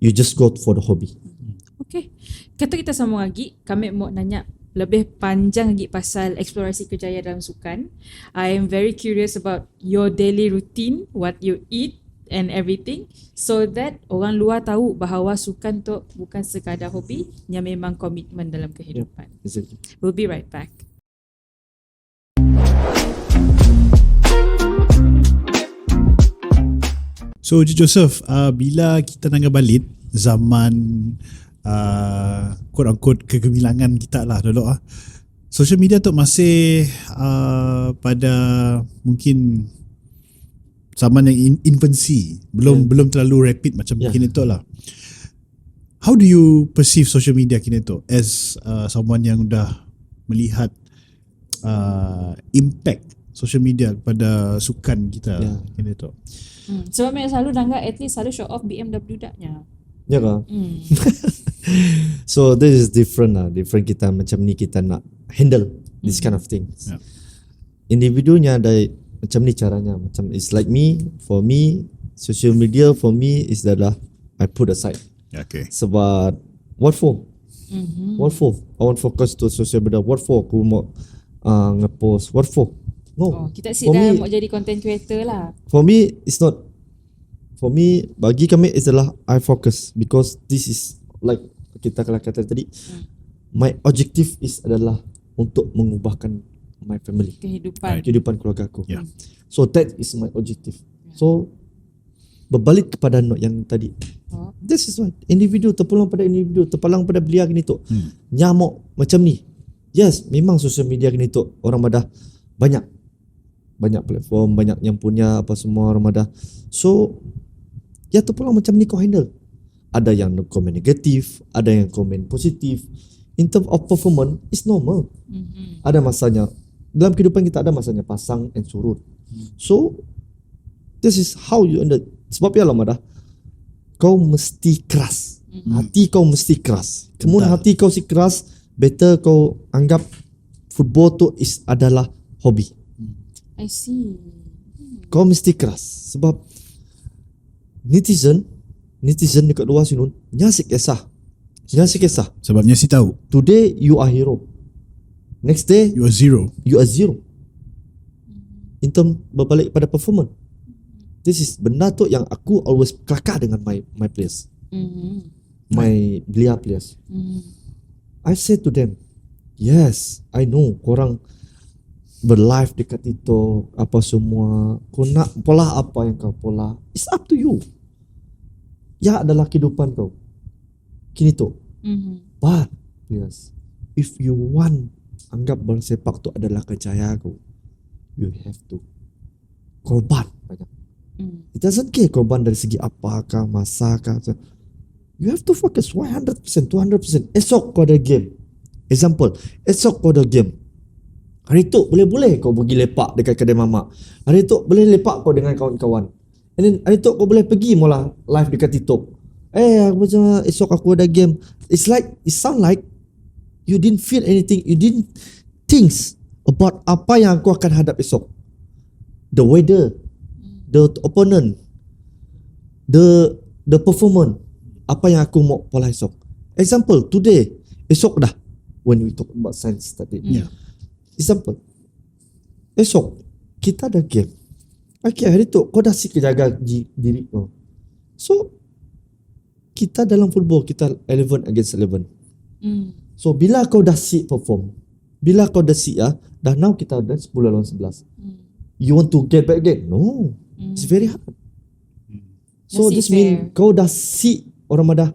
A: you just go for the hobby.
B: Okay. Kata kita sambung lagi, kami mau nanya lebih panjang lagi pasal eksplorasi kerjaya dalam sukan. I am very curious about your daily routine, what you eat and everything, so that orang luar tahu bahawa sukan tu bukan sekadar hobi, yang memang komitmen dalam kehidupan.
A: Exactly.
B: We'll be right back.
C: So Joseph, bila kita nak balik zaman quote-unquote kegemilangan kita lah dulu social media tu masih pada mungkin zaman yang infancy, belum terlalu rapid macam kini tu lah. How do you perceive social media kini tu as someone yang dah melihat impact social media kepada sukan kita kini tu?
B: Sebab mereka selalu dangar atlet selalu show off BMW daknya.
A: Ya kan?
B: Hmm.
A: So this is different lah. Different kita macam ni kita nak handle this kind of things.
C: Yeah.
A: Individunya ada macam ni caranya. Macam it's like me, for me, social media for me is adalah I put aside.
C: Okay.
A: Sebab what for?
B: Mhm.
A: What for? I want focus to social media. What for? Aku mau ngepost. What for?
B: Oh,
A: No.
B: kita sit
A: For
B: dah
A: me-
B: mau jadi content creator lah.
A: For me, it's not. For me, bagi kami adalah I focus because this is like kita kalau kata tadi, my objective is adalah untuk mengubahkan my family,
B: Kehidupan.
A: kehidupan keluarga aku.
C: Yeah.
A: So that is my objective. So berbalik kepada note yang tadi.
B: Oh.
A: This is why individu terpulang pada individu, terpalang pada belia gini tu. Nyamuk macam ni. Yes, memang social media gini tu orang madah banyak platform, banyak yang punya apa semua orang madah. So ya terpulang macam ni kau handle. Ada yang komen negatif, ada yang komen positif. In terms of performance, it's normal.
B: Mhm.
A: Ada masanya. Dalam kehidupan kita ada masanya pasang and surut. So this is how you handle. Sebab ya lah madah, kau mesti keras. Hati kau mesti keras. Kemudian
C: Betul.
A: hati kau si keras, better kau anggap football tu is adalah hobi.
B: I see.
A: Kau mesti keras. Sebab netizen dekat luar sini nyasik kisah.
C: Sebabnya si tahu
A: Today you are hero. Next day
C: you are zero.
A: you are zero. In term berbalik pada performance. This is benda tu yang aku always kelakar dengan my players.
B: Mhm.
A: My belia players.
B: Mhm.
A: I say to them, yes, I know korang berlive dekat itu apa semua. Kau nak pola apa yang kau pola. It's up to you. Ya adalah kehidupan kau. Kini tu.
B: Mhm.
A: But yes, if you want anggap bersepak tu adalah kejayaan kau, you have to korban banyak.
B: Mhm.
A: It doesn't care korban dari segi apakah, masakah. You have to focus 100%, 200%. Esok kau ada game. Example, esok kau ada game. Hari tu boleh-boleh kau pergi lepak dekat kedai mamak. Hari tu boleh lepak kau dengan kawan-kawan. And then hari tu kau boleh pergi mula live dekat TikTok. Aku macam esok aku ada game. It's like, it sound like you didn't feel anything. You didn't think about apa yang aku akan hadap esok. The weather, the opponent, the performance, apa yang aku mau pola esok. Example, today, esok dah. When we talk about science tadi.
C: Yeah.
A: Example, esok kita ada game. Okay, hari tu kau dah sik jaga diri kau. So kita dalam football kita 11 against 11.
B: Mhm.
A: So bila kau dah sik perform, bila kau dah sik dah now kita ada 10 lawan 11.
B: Mhm.
A: You want to get back again? No. It's very hard. So
B: Masih
A: this mean
B: fair.
A: kau dah sik orang madah.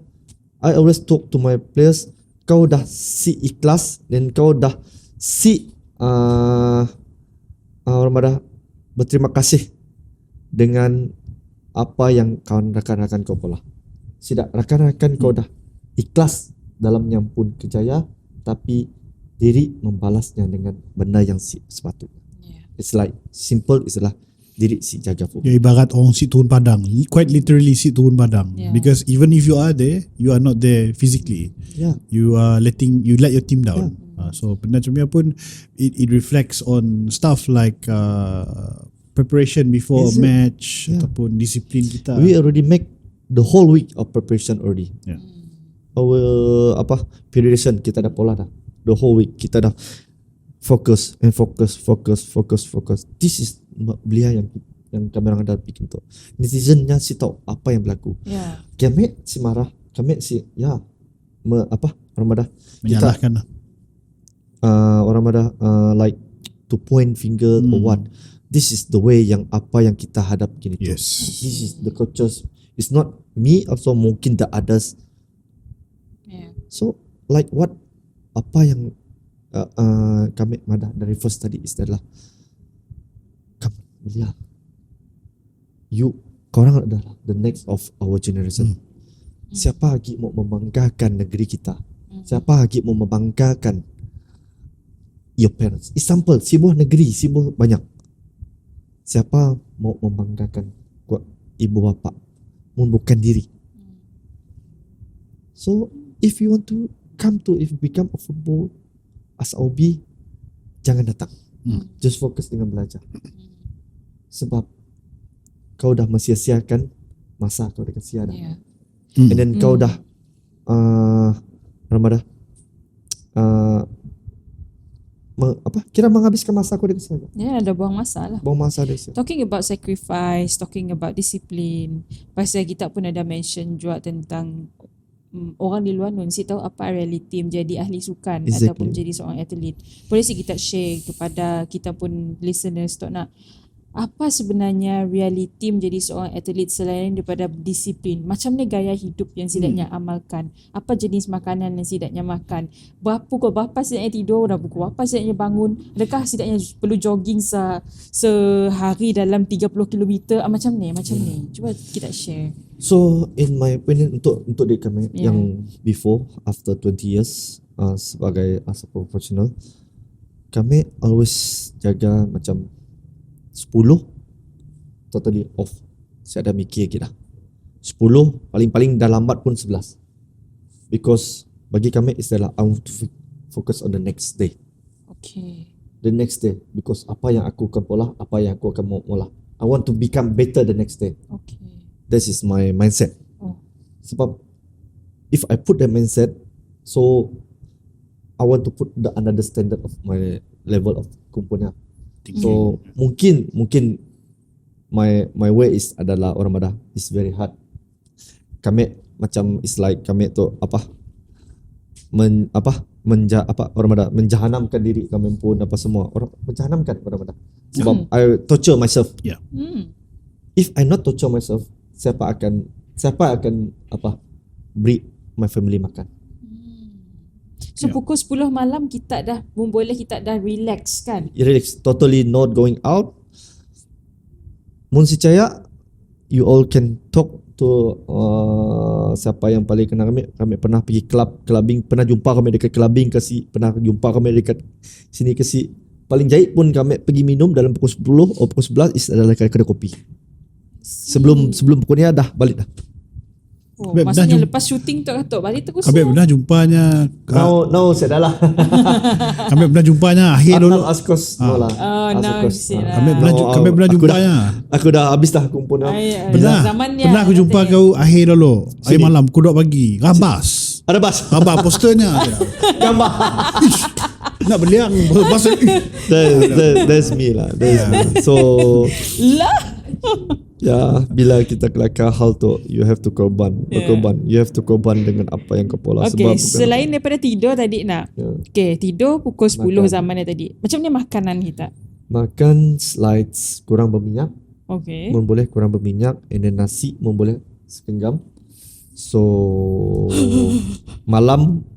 A: I always talk to my players, kau dah sik ikhlas dan kau dah sik orang madah berterima kasih dengan apa yang kawan rakan-rakan kau pola. Tidak rakan-rakan kau dah ikhlas dalam nyampun kejaya, tapi diri membalasnya dengan benda yang sepatutnya.
B: Yeah.
A: It's like simple istilah diri si jaga football.
C: Ya ibarat orang si turun padang. Quite literally si turun padang.
B: Yeah.
C: Because even if you are there, you are not there physically.
A: Yeah.
C: You let your team down. So benda macam ni pun it reflects on stuff like preparation before
A: Is
C: a
A: it?
C: match
A: Yeah.
C: ataupun disiplin kita.
A: We already make the whole week of preparation already.
C: Yeah.
A: Our preparation kita dah pola dah. The whole week kita dah focus. This is belia yang kami orang ada bikin tu. Netizennya si tahu apa yang berlaku.
B: Yeah.
A: Kami si marah, kami si orang madah kita
C: Menyalahkan lah.
A: orang madah like to point finger or what. This is the way yang apa yang kita hadap gini tu.
C: Yes.
A: This is the coaches. It's not me, also mungkin the others.
B: Yeah.
A: So like what apa yang kami madah dari first tadi is adalah kami melihat korang adalah the next of our generation. Siapa lagi mau membanggakan negeri kita? Siapa lagi mau membanggakan your parents? Example, sebuah negeri, sebuah banyak. Siapa mau membanggakan ibu bapa? Bukan diri. So if you want to become a football as OB, jangan datang. Just fokus dengan belajar. Sebab kau dah mensia-siakan masa kau dekat Sia dah. And then kau dah Ramadan kira menghabiskan masa kau dekat Sia dah.
B: Dah buang masa lah.
A: Buang masa dekat Sia.
B: Talking about sacrifice, talking about discipline. Pasal kita pun ada mention juga tentang orang di luar nun tahu apa realiti menjadi ahli sukan ataupun menjadi seorang atlet. Boleh sih kita share kepada kita pun listeners tok nak apa sebenarnya realiti menjadi seorang atlet selain daripada disiplin. Macam ni gaya hidup yang sedaknya amalkan. Apa jenis makanan yang sedaknya makan. Pukul berapa sedaknya tidur dan pukul berapa sedaknya bangun. Adakah sedaknya perlu jogging sehari dalam 30 km. Macam ni. Cuba kita share.
A: So in my opinion untuk diri kami yang before after 20 years sebagai as a professional, kami always jaga macam 10 totally off. Saya ada mikir kita 10 paling-paling dah lambat pun 11. Because bagi kami istilah I want to focus on the next day.
B: Okay.
A: The next day, because apa yang aku akan pola, apa yang aku akan mau olah. I want to become better the next day.
B: Okay.
A: This is my mindset. Sebab if I put that mindset, so I want to put the another standard of my level of kumpunya. So mungkin my way is adalah orang Badah is very hard. Kami macam is like kami tu orang Badah menjahanamkan diri kami pun apa semua orang menjahanamkan orang Badah. Sebab I torture myself. If I not torture myself, siapa akan beri my family makan.
B: So pukul 10 malam kita dah relax kan?
A: Relax, totally not going out. Mun si Caya, you all can talk to siapa yang paling kenal kami. Kami pernah pergi clubbing, pernah jumpa kami dekat clubbing pernah jumpa kami dekat sini kasi. Paling jahit pun kami pergi minum dalam pukul 10 atau pukul 11 adalah kedai kopi. Sebelum pukul ni dah balik dah.
B: Maksudnya lepas syuting tu katok balik terus.
C: Kami pernah jumpanya.
A: No, saya dah lah.
C: Kami pernah jumpanya akhir dulu.
A: Askos no lah.
C: Kami pernah jumpanya.
A: Aku dah habis dah kumpul.
C: Pernah aku jumpa kau akhir dulu. Akhir malam kuduk pagi. Rabas.
A: Ada bas.
C: Rabas posternya.
A: Gambar.
C: Nak beliang.
A: That's me lah. So
B: lah.
A: Ya, bila kita kelakar hal tu, you have to korban. You have to korban dengan apa yang kau pola.
B: Okay, selain daripada tidur tadi nak. Okay, tidur pukul 10 zamannya tadi. Macam ni makanan kita?
A: Makan slides kurang berminyak.
B: Okay.
A: Boleh kurang berminyak. And then nasi boleh sekenggam. So malam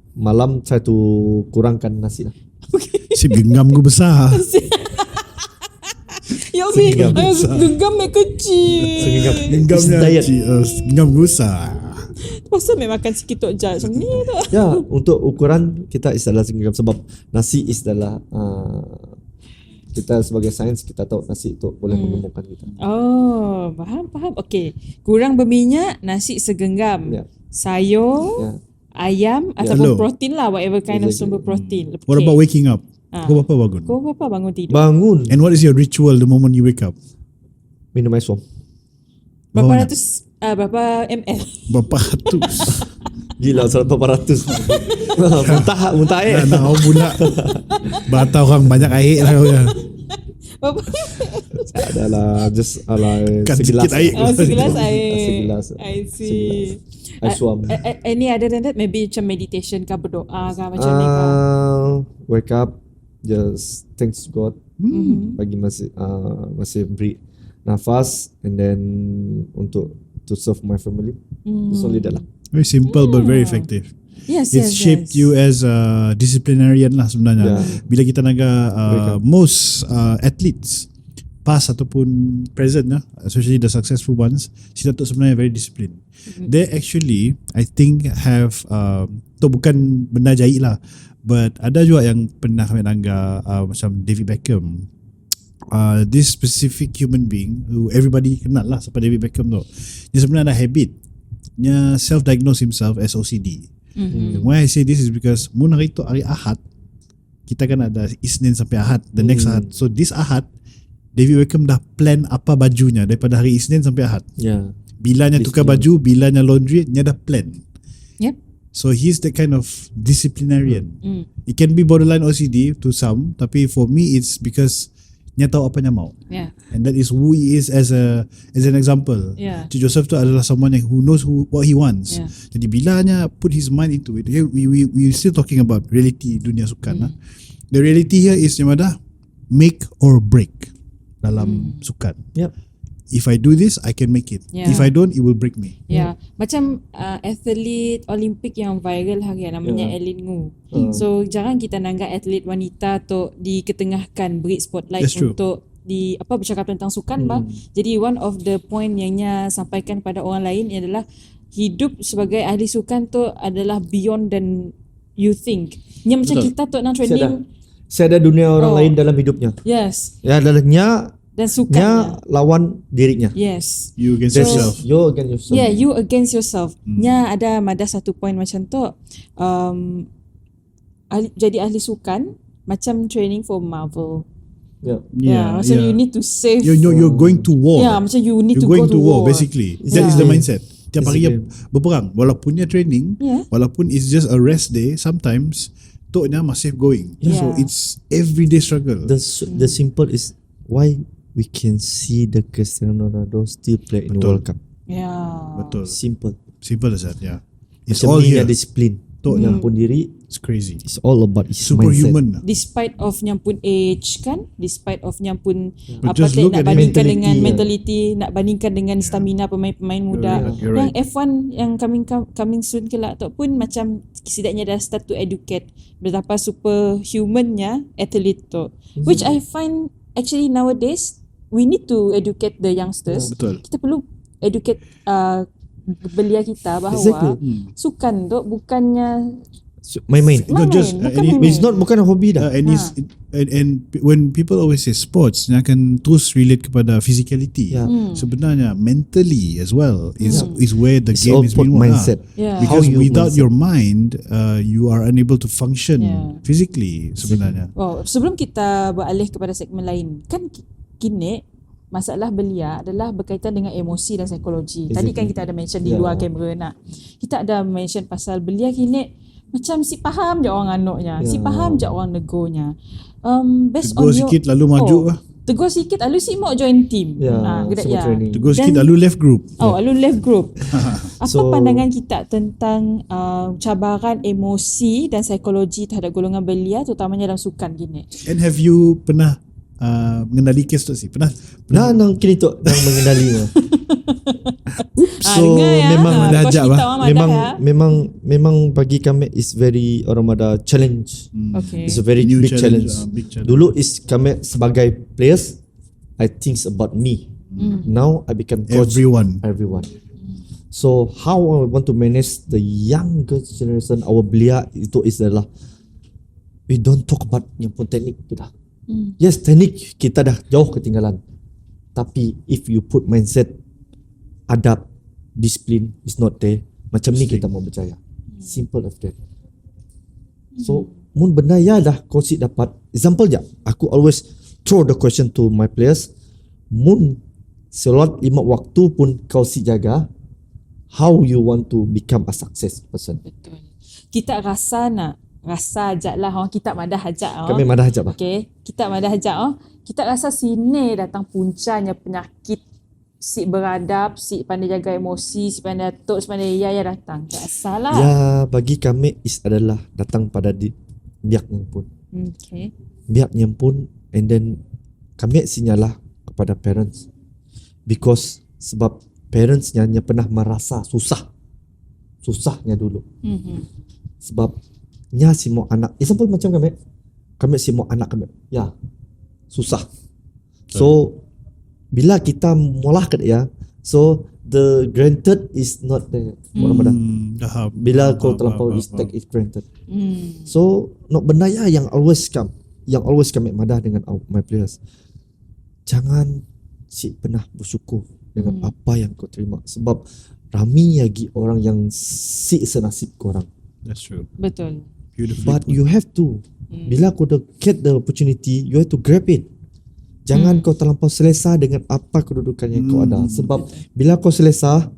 A: saya tu kurangkan nasi lah.
C: Si genggam gue besar.
B: Ya Abi, genggam yang kecil.
C: Genggam gue besar.
B: Masa makan sikit tok je macam ni tu.
A: Ya, untuk ukuran kita istilah genggam sebab nasi istilah kita sebagai sains kita tahu nasi tu boleh mengemukkan kita.
B: Oh, faham. Okey. Kurang berminyak, nasi segenggam. Sayur, ayam ataupun protein lah, whatever kind of sumber protein.
C: What about waking up? Kau berapa bangun tidur? Bangun. And what is your ritual the moment you wake up?
A: Minum air suam.
B: Berapa ml?
C: Berapa ratus?
A: Gila, berapa ratus? Muntah air.
C: Nak kau pula. Bata orang banyak air lah kau ya.
A: Adalah just
C: segelas air.
B: Segelas air.
A: Segelas.
B: I see.
A: Air suam.
B: Any other than that? Maybe macam meditation kah, berdoa kah macam ni kah?
A: Wake up, just thanks God bagi masih beri nafas, and then untuk to serve my family. It's only that lah.
C: Very simple but very effective.
B: Yes,
C: It shaped you as a disciplinarian lah sebenarnya. Bila kita naga most athletes past ataupun present lah, especially the successful ones, sila tu sebenarnya very disciplined. They actually I think have tu bukan benda jahit lah, but ada juga yang pernah kami naga macam David Beckham. This specific human being who everybody kenal lah siapa David Beckham tu. Dia sebenarnya ada habit. Dia self-diagnose himself as OCD. Why I say this is because mun hari tu hari Ahad, kita kan ada Isnin sampai Ahad, the next Ahad. So this Ahad, David Beckham dah plan apa bajunya daripada hari Isnin sampai Ahad.
A: Yeah.
C: Bilanya tukar baju, bilanya laundry, dia dah plan.
B: Yep.
C: So he's the kind of disciplinarian. It can be borderline OCD to some, tapi for me it's because dia tahu apa dia mau.
B: Yeah.
C: And that is who he is as an example.
B: Yeah.
C: Cik Joseph tu adalah someone who knows what he wants.
B: Yeah.
C: Jadi bila dia put his mind into it, we still talking about reality dunia sukan. The reality here is Yamada, make or break dalam sukan.
A: Yep.
C: If I do this, I can make it.
B: Yeah.
C: If I don't, it will break me.
B: Ya, macam atlet Olimpik yang viral hari namanya Eileen Ngu. So jangan kita nanggap atlet wanita tu diketengahkan, beri spotlight untuk di apa bercakap tentang sukan bah. Jadi one of the point yang nya sampaikan pada orang lain adalah hidup sebagai ahli sukan tu adalah beyond than you think. Nya macam kita tu nak training.
A: Saya ada dunia orang lain dalam hidupnya.
B: Yes.
A: Ya, adalahnya
B: Dan sukannya
A: lawan dirinya.
B: Yes.
C: You against
A: There's
C: yourself.
A: You against yourself.
B: Yeah, you against yourself. Nya ada satu point macam tu. Jadi ahli sukan macam training for Marvel.
A: Yeah.
B: So you need to save.
C: You're going to war.
B: Yeah, macam you need
C: You're
B: to
C: going
B: go to war.
C: basically. That is the mindset. Tiap hari dia berperang. Walaupun dia training, walaupun it's just a rest day, sometimes toknya masih going. So it's everyday struggle.
A: The simple is why we can see the Cristiano Ronaldo still play in the World Cup.
B: Yeah.
C: Betul.
A: Simple.
C: Simple as that. Yeah. It's
A: Macam
C: all
A: ni
C: here.
A: discipline. Yang pun diri.
C: It's crazy.
A: It's all about his
C: Superhuman.
A: mindset.
B: Despite of yang pun age kan, despite of yang pun
C: But
B: apa
C: just
B: tak
C: look
B: nak
C: at the
B: bandingkan
A: mentality,
B: dengan mentality, nak bandingkan dengan stamina pemain-pemain muda.
C: You're
B: Yang
C: right.
B: F1 yang coming soon kelak tu pun macam setidaknya dah start to educate betapa superhumannya atlet tu. Which I find actually nowadays we need to educate the youngsters.
C: Betul.
B: Kita perlu educate belia kita bahawa sukan tu bukannya
A: Main-main.
C: Not just
B: bukan
C: any-
B: main-main.
A: It's not bukan hobi dah.
C: and is and when people always say sports, dia akan terus relate kepada physicality.
A: Yeah.
C: Sebenarnya mentally as well is where the
A: It's
C: game
A: all
C: is
A: about
C: being won.
A: mindset.
B: Yeah.
C: Because
A: How you
C: without
A: mindset.
C: your mind, you are unable to function physically sebenarnya.
B: Oh, sebelum kita beralih kepada segmen lain, kan kini masalah belia adalah berkaitan dengan emosi dan psikologi. Tadi kan kita ada mention di luar kamera nak. Kita ada mention pasal belia kini macam si faham je orang anaknya, si faham je orang negonya. Based
C: Tegur
B: on
C: sikit lalu maju lah.
B: Tegur sikit lalu si mau join team. Gedak
A: semua
B: ya.
A: training.
C: Tegur sikit lalu left group.
B: Lalu left group. Apa
A: So-
B: pandangan kita tentang cabaran emosi dan psikologi terhadap golongan belia terutamanya dalam sukan gini?
C: And have you pernah mengendali kes tu sih? Pernah?
A: Nang kini tu nang mengendalinya. So
B: dengar ya.
C: memang ada
B: Coach
C: ajak
B: kita
C: lah.
B: orang madah ya.
A: memang bagi kami is very orang ada challenge.
B: Okay.
A: It's a very
C: New
A: big challenge.
C: big challenge.
A: Dulu is kami sebagai players, I think about me. Now I become coach everyone. So how I want to manage the younger generation, our belia itu is adalah we don't talk about yang pun teknik kita. Yes, teknik kita dah jauh ketinggalan. Tapi if you put mindset, adab, disiplin is not there, macam ni kita mau percaya. Simple as that. So mun benda ya dah coach dapat. Example je, aku always throw the question to my players. Mun solat 5 waktu pun kau si jaga, how you want to become a success person?
B: Betul. Kita rasa ajak lah orang kita madah ajak.
A: Kami madah ajak bah.
B: Okay, kita madah ajak. Kita rasa sini datang puncanya penyakit si beradab, si pandai jaga emosi, si pandai atuk, si pandai ya datang. Tak salah.
A: Ya bagi kami is adalah datang pada biaknya pun.
B: Okay.
A: Biaknya pun, and then kami sinyalah kepada parents, because sebab parentsnya pernah merasa susahnya dulu. Sebab nya semua anak, example macam kami semua anak kami ya susah. So bila kita molah ke dia, so the granted is not there. Bila kau terlampau is take it granted. So nak benda ya yang always kami madah dengan my players. Jangan si pernah bersyukur dengan apa yang kau terima, sebab ramai lagi orang yang si senasib korang.
C: That's true.
B: Betul.
C: Beautiful.
A: But you have to. Bila kau dah get the opportunity, you have to grab it. Jangan kau terlampau selesa dengan apa kedudukan yang kau ada. Sebab bila kau selesa,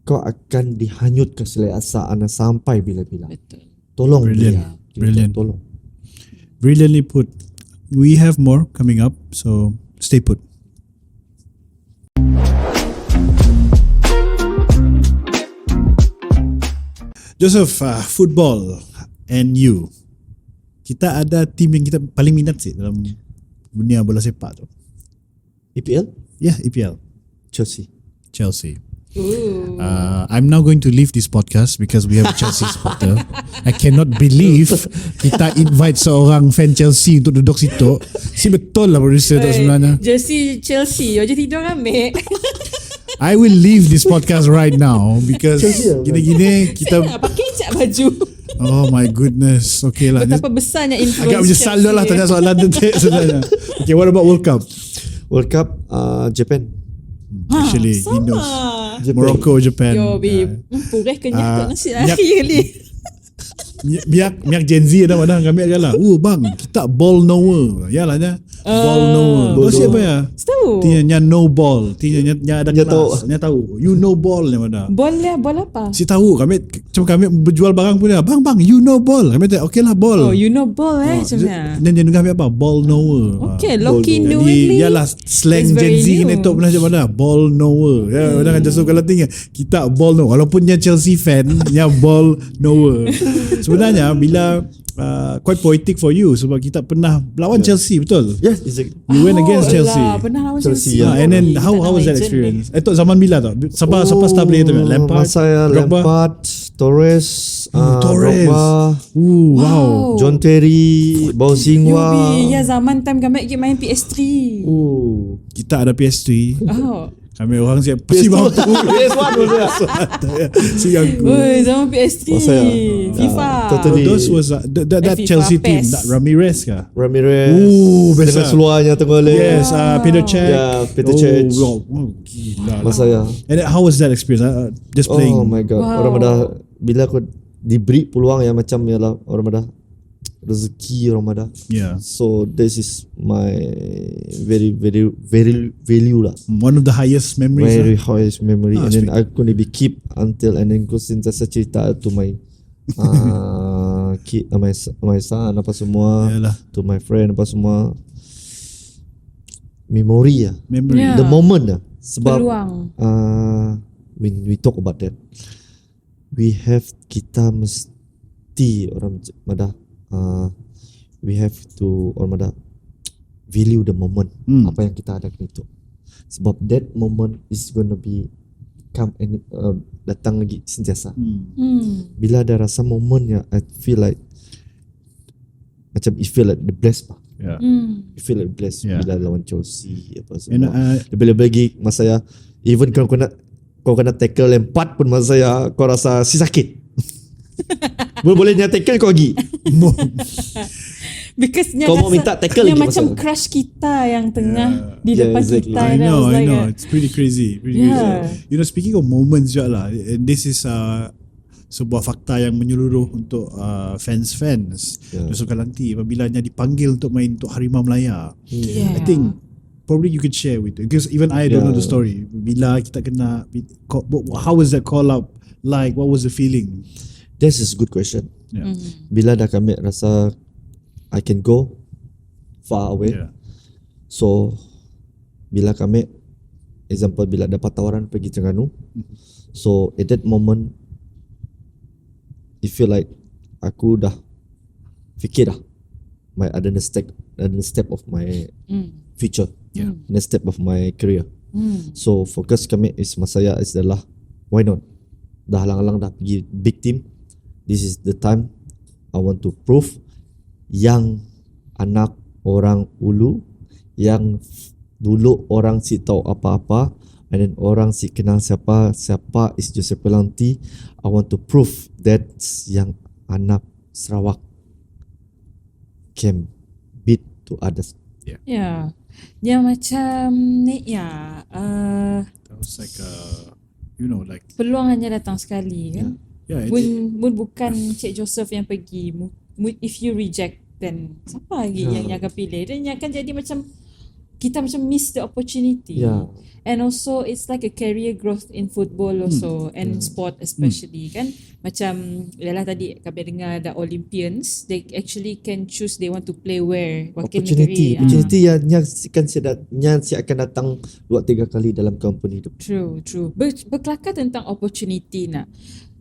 A: kau akan dihanyut keselesaan sampai bila-bila.
B: Betul.
A: Tolong
C: Brilliant.
A: dia. Kita
C: Brilliant.
A: Tolong.
C: Brilliantly put. We have more coming up, so stay put. Joseph, football and you. Kita ada tim yang kita paling minat sih dalam dunia bola sepak tu.
A: EPL?
C: Yeah, EPL.
A: Chelsea.
C: Chelsea.
B: Ooh.
C: I'm now going to leave this podcast because we have a Chelsea supporter. I cannot believe kita invite seorang fan Chelsea untuk duduk situ. Si betul lah producer tu sebenarnya.
B: Jersey Chelsea, je tidur ambil.
C: I will leave this podcast right now because
A: Chelsea lah,
C: gini-gini kita.
B: Nak pakai cat baju.
C: Oh my goodness. Okay lah.
B: Betapa besarnya influence
C: Agak menyesal
B: Chelsea,
C: lah tanya soalan tu sebenarnya. Okay, what about World Cup?
A: World Cup, Japan.
C: Actually, he knows.
A: Japan.
C: Morocco, Japan.
B: Yo, babe. Pureh kenyang kot nasi
C: Minyak-
B: lari kali.
C: Miak Gen Z ada mana kami aja lah. Bang, kita ball knower. Ya lah nya. Ball knower. Kau siapa ya?
B: Tahu.
C: Tinya no ball. Tinya ada
A: Nya
C: kelas. Nya tahu. You know ball ni mana?
B: Bol apa?
C: Si tahu kami berjual barang punya. Bang, you know ball. Kami kata okay lah ball.
B: Oh, you know ball macam mana?
C: Dan dia kami apa? Ball knower.
B: Okay, Loki New
C: Jadi
B: England.
C: yalah slang
B: That's
C: Gen
B: very
C: Z
B: new.
C: ni tu pernah macam mana? Ball knower. Ya, orang kata so kalau tinggal kita ball knower. Walaupun dia Chelsea fan, dia ball knower. Sebenarnya bila quite poetic for you sebab kita pernah lawan Chelsea, betul?
A: Yes, exactly.
C: You went against Chelsea.
B: Pernah lawan
A: Chelsea,
B: Chelsea.
A: yeah.
C: And then how was that experience? Zaman bila tu? Siapa star player tu? Lampard,
A: Masa
C: Drogba?
A: Lampard, Torres,
C: Torres.
A: Drogba,
C: Wow.
A: John Terry, Bao Xinghua.
B: Ya, zaman time kami pergi main PS3.
C: Kita ada PS3.
B: Oh.
C: Kami orang siap pasti mampu.
A: PS1 maksudnya.
C: Si aku.
B: Oi, zaman PS3.
A: Masa ya.
B: FIFA.
A: Totally.
C: Those was that
B: FIFA,
C: Chelsea team,
B: PES.
C: that Ramirez kah?
A: Ramirez.
C: Best
A: dengan
C: lah.
A: seluarnya tengok
C: Yes, Peter Cech.
A: Yeah, Peter Cech.
C: Gila.
A: Masa ya.
C: And then how was that experience? Just playing.
A: Oh my god.
B: Wow.
A: Orang dah bila aku diberi peluang yang macam yalah orang dah rezeki orang dah.
C: Yeah.
A: So this is my very value lah.
C: One of the highest memories.
A: Very highest memory, and then
C: sweet.
A: aku ni be keep until and then aku sentiasa cerita to my kid, my son apa semua,
C: Yalah.
A: to my friend apa semua. Memory lah,
C: Memory.
B: Yeah.
A: the moment lah. Sebab
B: Peluang.
A: when we talk about that, kita mesti orang madah we have to orang madah value the moment, apa yang kita ada itu. Sebab that moment is gonna be come and datang lagi sentiasa. Bila ada rasa momennya, I feel like macam you feel like the blessed pak.
C: Yeah.
A: You feel like blessed
C: Yeah.
A: bila lawan Chelsea apa
C: And
A: semua. Lebih-lebih lagi masa saya even kalau kau kena tackle Lampard pun masa saya kau rasa si sakit. Boleh-bolehnya tackle kau lagi.
B: Because
A: Kau mau minta tackle
B: dia
A: lagi
B: macam
A: masa-
B: crush kita yang tengah di
A: Yeah,
B: depan
A: exactly.
B: kita.
C: I
B: and
C: know.
B: was like,
C: It's pretty crazy.
B: Yeah.
C: You know, speaking of moments juga lah, and this is sebuah fakta yang menyeluruh untuk fans.
A: Yeah.
C: Yusuf Kalanti apabila dia dipanggil untuk main untuk Harimau Melaya.
B: Yeah.
C: I think probably you could share with it because even I don't know the
A: Yeah.
C: story. Bila kita kena, how was that call up like? What was the feeling?
A: This is good question.
C: Yeah.
A: Bila dah kami rasa I can go far away.
C: Yeah.
A: So bila kami example bila dapat tawaran pergi Terengganu, so at that moment I feel like aku dah fikir dah my other step of my future, next step of my career. So fokus kami is masaya is adalah why not, dah halang-halang dah pergi big team, this is the time I want to prove yang anak orang ulu yang dulu orang si tahu apa-apa and then orang si kenal siapa is Joseph Kalanti. I want to prove that yang anak Sarawak can beat to others.
B: Ya. Dia macam ni ya.
C: That was like like
B: Peluang hanya datang sekali kan.
C: Yeah,
B: Mun bukan Cik Joseph yang pergi, if you reject, then siapa lagi yang akan pilih? Dan yang akan jadi macam kita macam miss the opportunity. And also it's like a career growth in football also and sport especially kan. Macam yalah tadi kami dengar ada Olympians, they actually can choose they want to play where, wakil negeri.
A: Opportunity yang akan datang 2-3 kali dalam company hidup.
B: True. Berkelakar tentang opportunity nak.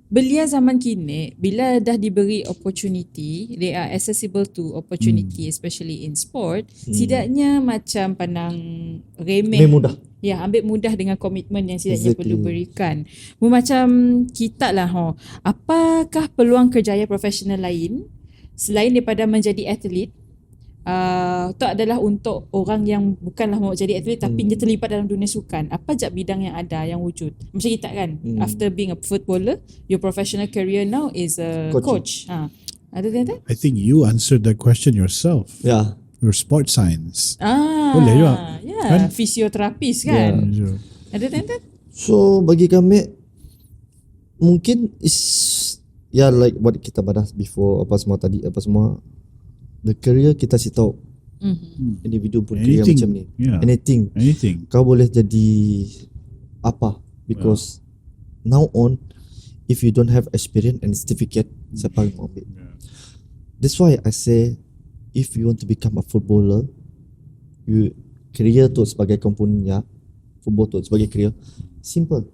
B: Belia zaman kini, bila dah diberi opportunity, they are accessible to opportunity, especially in sport, setidaknya macam pandang remeh.
A: Mudah.
B: Ya, ambil mudah dengan komitmen yang setidaknya perlu berikan. Macam kita lah, apakah peluang kerjaya profesional lain selain daripada menjadi atlet? Itu adalah untuk orang yang bukanlah mau jadi atlet tapi dia terlibat dalam dunia sukan. Apa je bidang yang ada yang wujud? Macam kita kan, after being a footballer, your professional career now is a coach. Ada that?
C: I think you answered that question yourself.
A: Yeah.
C: Your sport science.
B: Boleh
C: juga.
B: Yeah,
C: Kan?
B: fisioterapis kan.
C: Yeah.
B: Ada that?
A: So bagi kami mungkin is like what kita bahas before, apa semua the career kita si tahu. Individu pun career macam ni.
C: Yeah.
A: Anything. Kau boleh jadi apa, because now on if you don't have experience and certificate, siapa yang mau ambil? That's why I say if you want to become a footballer, you career tu sebagai komponennya, football tu sebagai career, simple.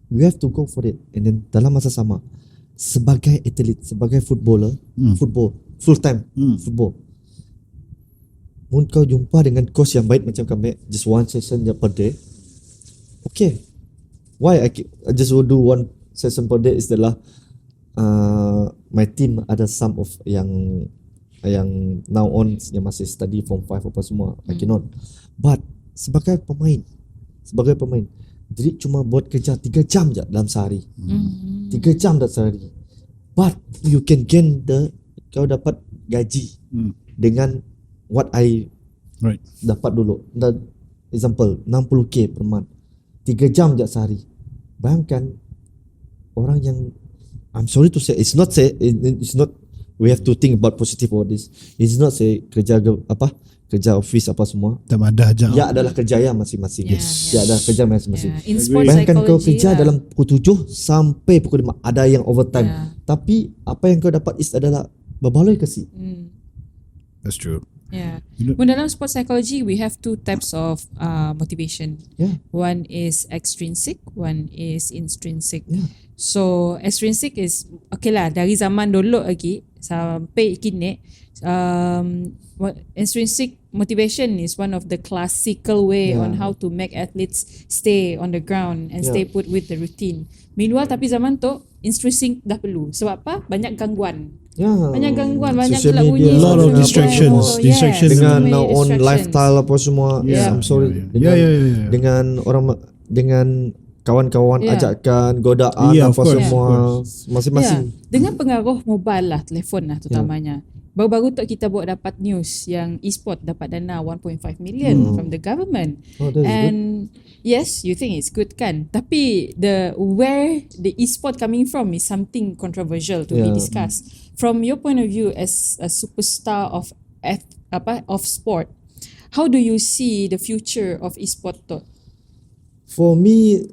A: You have to go for it. And then dalam masa sama, sebagai atlet, sebagai footballer, football full time, football. Mun kau jumpa dengan coach yang baik macam kami, just one session per day. Okay. Why I just will do one session per day istilah my team ada some of yang now on yang masih study form 5 apa semua. I cannot. But sebagai pemain jadi cuma buat kerja 3 jam je dalam sehari. 3 jam dalam sehari. But you can gain kau dapat gaji dengan what I dapat dulu. Example 60k per month, 3 jam je sehari. Bayangkan orang yang, I'm sorry to say, it's not we have to think about positive about this. It's not say kerja office apa semua.
C: Tamadah je.
A: Ya adalah kerjaya masing-masing. Ya adalah kerja masing-masing.
B: In sport
A: Bayangkan kau
B: psychology
A: kerja dalam pukul 7 sampai pukul 5, ada yang overtime. Tapi apa yang kau dapat adalah berbaloi kasi.
C: That's true.
B: Yeah. Dalam sport psychology, we have 2 types of motivation. One is extrinsic, one is intrinsic. So extrinsic is okay lah, dari zaman dulu lagi sampai kini. Intrinsic motivation is one of the classical way on how to make athletes stay on the ground and stay put with the routine. Meanwhile tapi zaman tu intrinsic dah perlu. Sebab apa? Banyak gangguan. Banyak gangguan, banyak gelap bunyi,
C: a lot of distractions.
A: Dengan now on lifestyle apa semua. I'm sorry. Dengan orang, dengan kawan-kawan ajakan, godaan apa semua, masing-masing.
B: Dengan pengaruh mobile lah, telefon lah terutamanya. Baru-baru tu kita buat dapat news yang e-sport dapat dana 1.5 million from the government. And yes, you think it's good kan? Tapi where the e-sport coming from is something controversial to be discussed. From your point of view as a superstar of sport, how do you see the future of e-sport tu?
A: For me,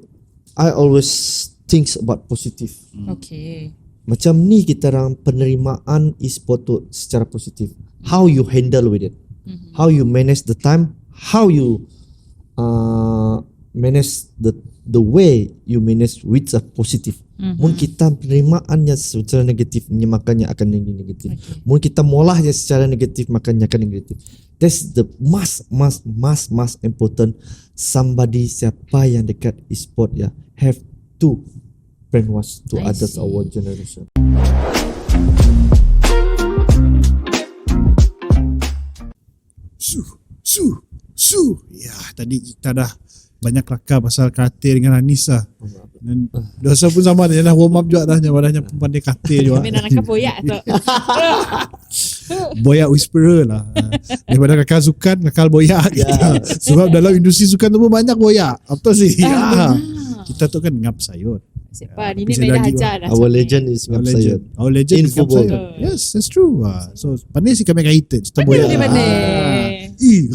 A: I always think about positive.
B: Okay.
A: Macam ni kita orang penerimaan e-sport tu secara positif. How you handle with it, how you manage the time, how you manage the way you manage with a positive. Mun kita penerimaannya secara negatif, makanya akan negatif. Mun kita molahnya secara negatif, makanya akan negatif. That's the most important. Somebody siapa yang dekat e-sport have to brainwash to others our generation.
C: Ya, tadi kita dah banyak kelakar pasal karate dengan Anissa. Dan dosa pun sama dia dah warm up juga dah, wadahnya pandai karate juga.
B: Tapi nak nakal boyak tu.
C: Boyak whisperer lah. Daripada nakal sukan, nakal boyak. Sebab dalam industri sukan tu pun banyak boyak. Apa sih? Kita tu kan ngap sayur.
B: Sepa ni
C: tapi
B: main dah
C: lagi,
B: ajar dah.
A: Our
B: Syamil.
A: legend is Ngam Sayed.
C: Our legend
A: In
C: is Ngam
A: football.
C: Sayed. Yes, that's true. So pandai si kami heritage.
B: Pandai.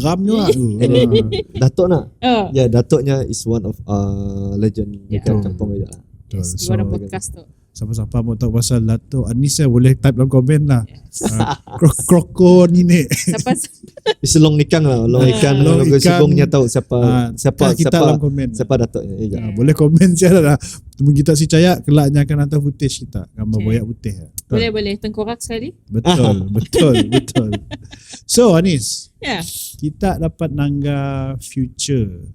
C: Ramnya.
A: Datuk nak?
B: Oh.
A: Ya, datuknya is one of legend dekat kampung dia.
B: Yes,
C: So,
B: luar podcast tu.
C: siapa-siapa mau tahu pasal Dato' Anis boleh type dalam komen lah.
B: Yes.
C: Kroko ni ni.
B: Siapa
A: Is long ikan lah, long ikan.
C: Long
A: Logo
C: ikan.
A: Sibongnya tahu siapa
C: kita dalam komen.
A: siapa datuknya. Ya.
C: Boleh komen je lah. Tunggu kita si Cayak kelaknya akan hantar footage kita. Gambar boyak putih.
B: boleh tengkorak sekali?
C: Betul. So Anis,
B: Ya.
C: kita dapat nangga future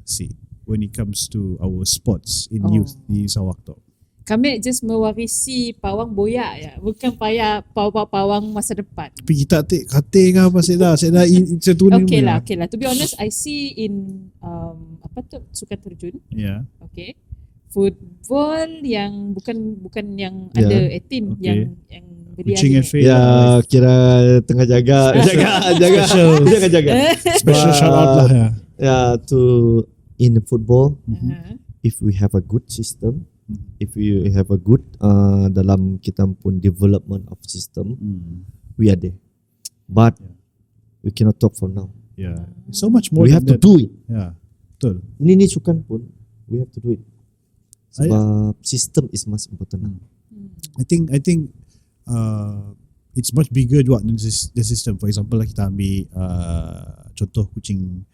C: when it comes to our sports in youth di Sarawak tu.
B: Kami just mewarisi pawang boyak ya, bukan pawang masa depan.
C: Tapi kita kate ke apa saya dah setuni.
B: Okay lah. To be honest, I see in sukan terjun.
C: Ya.
B: Okay. Football yang bukan yang
A: Yeah.
B: under 18
C: Okay.
B: yang belia
C: Kucing
B: ni.
C: FA.
A: Ya, kira tengah jaga.
C: Special shout out lah ya.
A: Yeah, to in football,
B: Uh-huh.
A: if we have a good system, if we have a good dalam kita pun development of system, we are there. But we cannot talk for now.
C: Yeah. So much more.
A: We
C: than
A: have to
C: that.
A: do it.
C: Yeah. Betul.
A: Ini sukan pun we have to do it. Sebab system is most important.
C: I think it's much bigger juga than the system. For example lah kita ambil contoh Kuching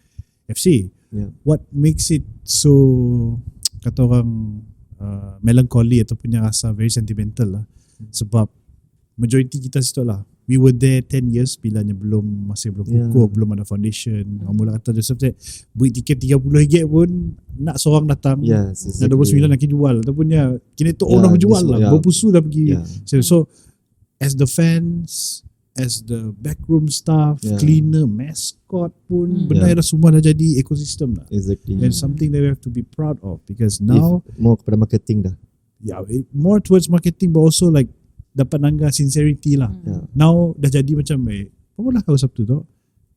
C: FC.
A: Yeah.
C: What makes it so kata orang melancholy ataupun yang rasa very sentimental lah. Sebab majority kita situ lah. We were there 10 years bilanya masih belum kukuh, belum ada foundation. Mula kata Joseph cakap beli tiket RM30 pun nak seorang datang.
A: Yes,
C: Nak 29 nak jual ataupun ya kini tu
A: Yeah,
C: orang jual
A: this-
C: lah.
A: yeah.
C: Berpusu dah pergi.
A: Yeah.
C: So as the fans, as the backroom staff,
A: Yeah.
C: cleaner, mascot pun benda
A: Yeah.
C: dah semua dah jadi ekosistem dah.
A: Exactly.
C: And something that we have to be proud of because now
A: More kepada marketing dah.
C: more towards marketing but also like dapat nangga sincerity lah.
A: Yeah.
C: Now dah jadi macam apa lah kau Sabtu tu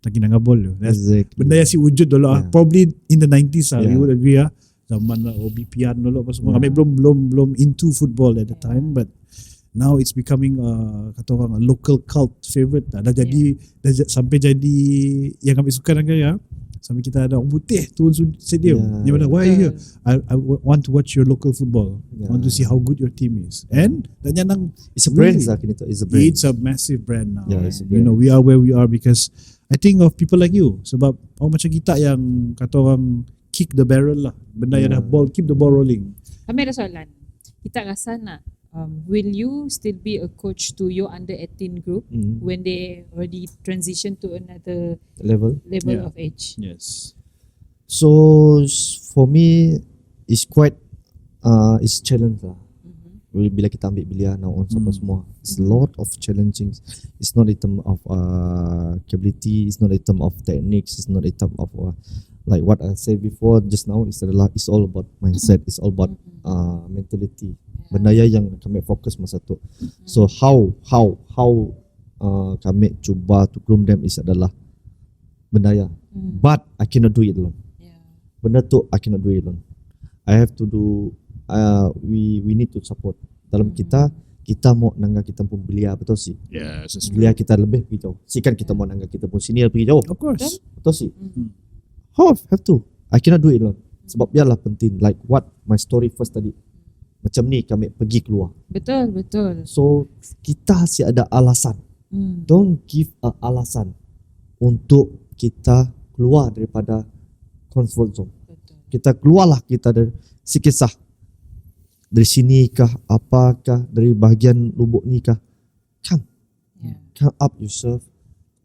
C: tak kena ngabol tu.
A: Exactly.
C: Benda yang si wujud dulu lah.
A: Yeah.
C: Probably in the 90s lah, we
A: Yeah.
C: would agree lah. Zaman lah OBPian dulu apa semua. Kami belum into football at the time, but now it's becoming kata orang a local cult favorite lah. Dah jadi sampai jadi yang kami suka nangga ya. Sampai kita ada orang putih turun stadium.
A: Yeah.
C: Yang mana why are you here? I want to watch your local football. I want to see how good your team is. And dan nang
A: It's a brand lah kini tu. It's a brand.
C: it's a massive brand now.
A: Yeah, it's a
C: You
A: brand.
C: know, we are where we are because I think of people like you. Sebab orang macam kita yang kata orang kick the barrel lah. Benda yang dah keep the ball rolling.
B: Kami ada soalan. Kita rasa nak will you still be a coach to your under 18 group when they already transition to another
A: Level.
C: Yeah.
B: of age?
C: Yes.
A: So for me, it's quite it's challenge lah. Bila kita ambil belia now on sampai semua, it's a lot of challenging. It's not in term of capability, it's not in term of techniques, it's not in term of like what I said before just now. It's all about mindset. It's all about mentality. Benda yang kami fokus masa tu. So how kami cuba to groom them is adalah benda ya. But I cannot do it alone.
B: Yeah.
A: Benda tu I cannot do it alone. I have to do we need to support. Dalam kita mau nangga kita pun belia betul sih.
C: Yes.
A: Belia kita lebih pergi jauh. Si kan kita mau nangga kita pun senior pergi jauh.
C: Of course.
A: Betul sih. How have to? I cannot do it alone. Sebab biarlah penting. Like what my story first tadi. Macam ni kami pergi keluar.
B: Betul.
A: So kita masih ada alasan. Don't give a alasan untuk kita keluar daripada comfort zone.
B: Betul.
A: Kita keluarlah kita dari si kisah. Dari sini kah, apakah, dari bahagian lubuk ni kah. Come up yourself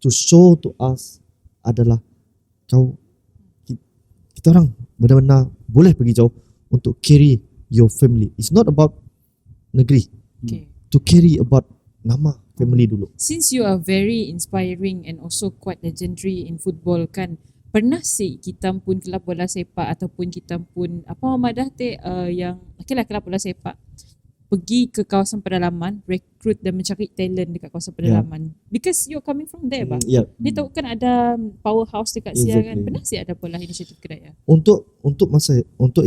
A: to show to us adalah kita orang benar-benar boleh pergi jauh untuk carry your family. It's not about negeri.
B: Okay.
A: To carry about nama family dulu.
B: Since you are very inspiring and also quite legendary in football kan, pernah sih kita pun kelab bola sepak ataupun kita pun apa Muhammadah yang okeylah kelab bola sepak pergi ke kawasan pedalaman, rekrut dan mencari talent dekat kawasan pedalaman. Because you're coming from there, bah.
A: Yeah.
B: Dia tahu kan ada powerhouse dekat Siar kan.
A: Exactly.
B: Pernah sih ada pola inisiatif kedai ya?
A: Untuk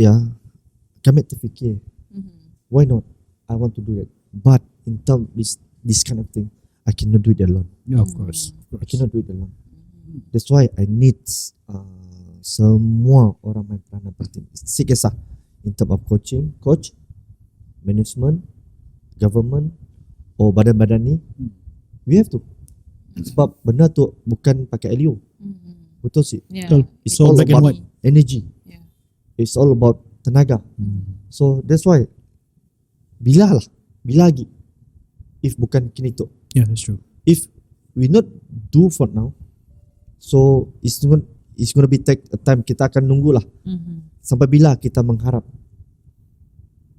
A: ya kami terfikir Why not? I want to do that. But in terms this kind of thing, I cannot do it alone.
C: Yeah, of course.
A: I cannot do it alone. That's why I need semua orang main peranan penting. Sikisah in terms of coaching, coach, management, government, or badan-badan ni, we have to. Sebab benda tu bukan pakai LU. Betul sih?
B: Yeah.
C: Betul.
A: It's
C: So
A: all
C: black and
A: about
C: white.
A: energy.
B: Yeah.
A: It's all about tenaga. So that's why bila lagi if bukan kini tu,
C: Yeah, that's true.
A: if we not do for now, so it's gonna be take a time. Kita akan nunggulah sampai bila kita mengharap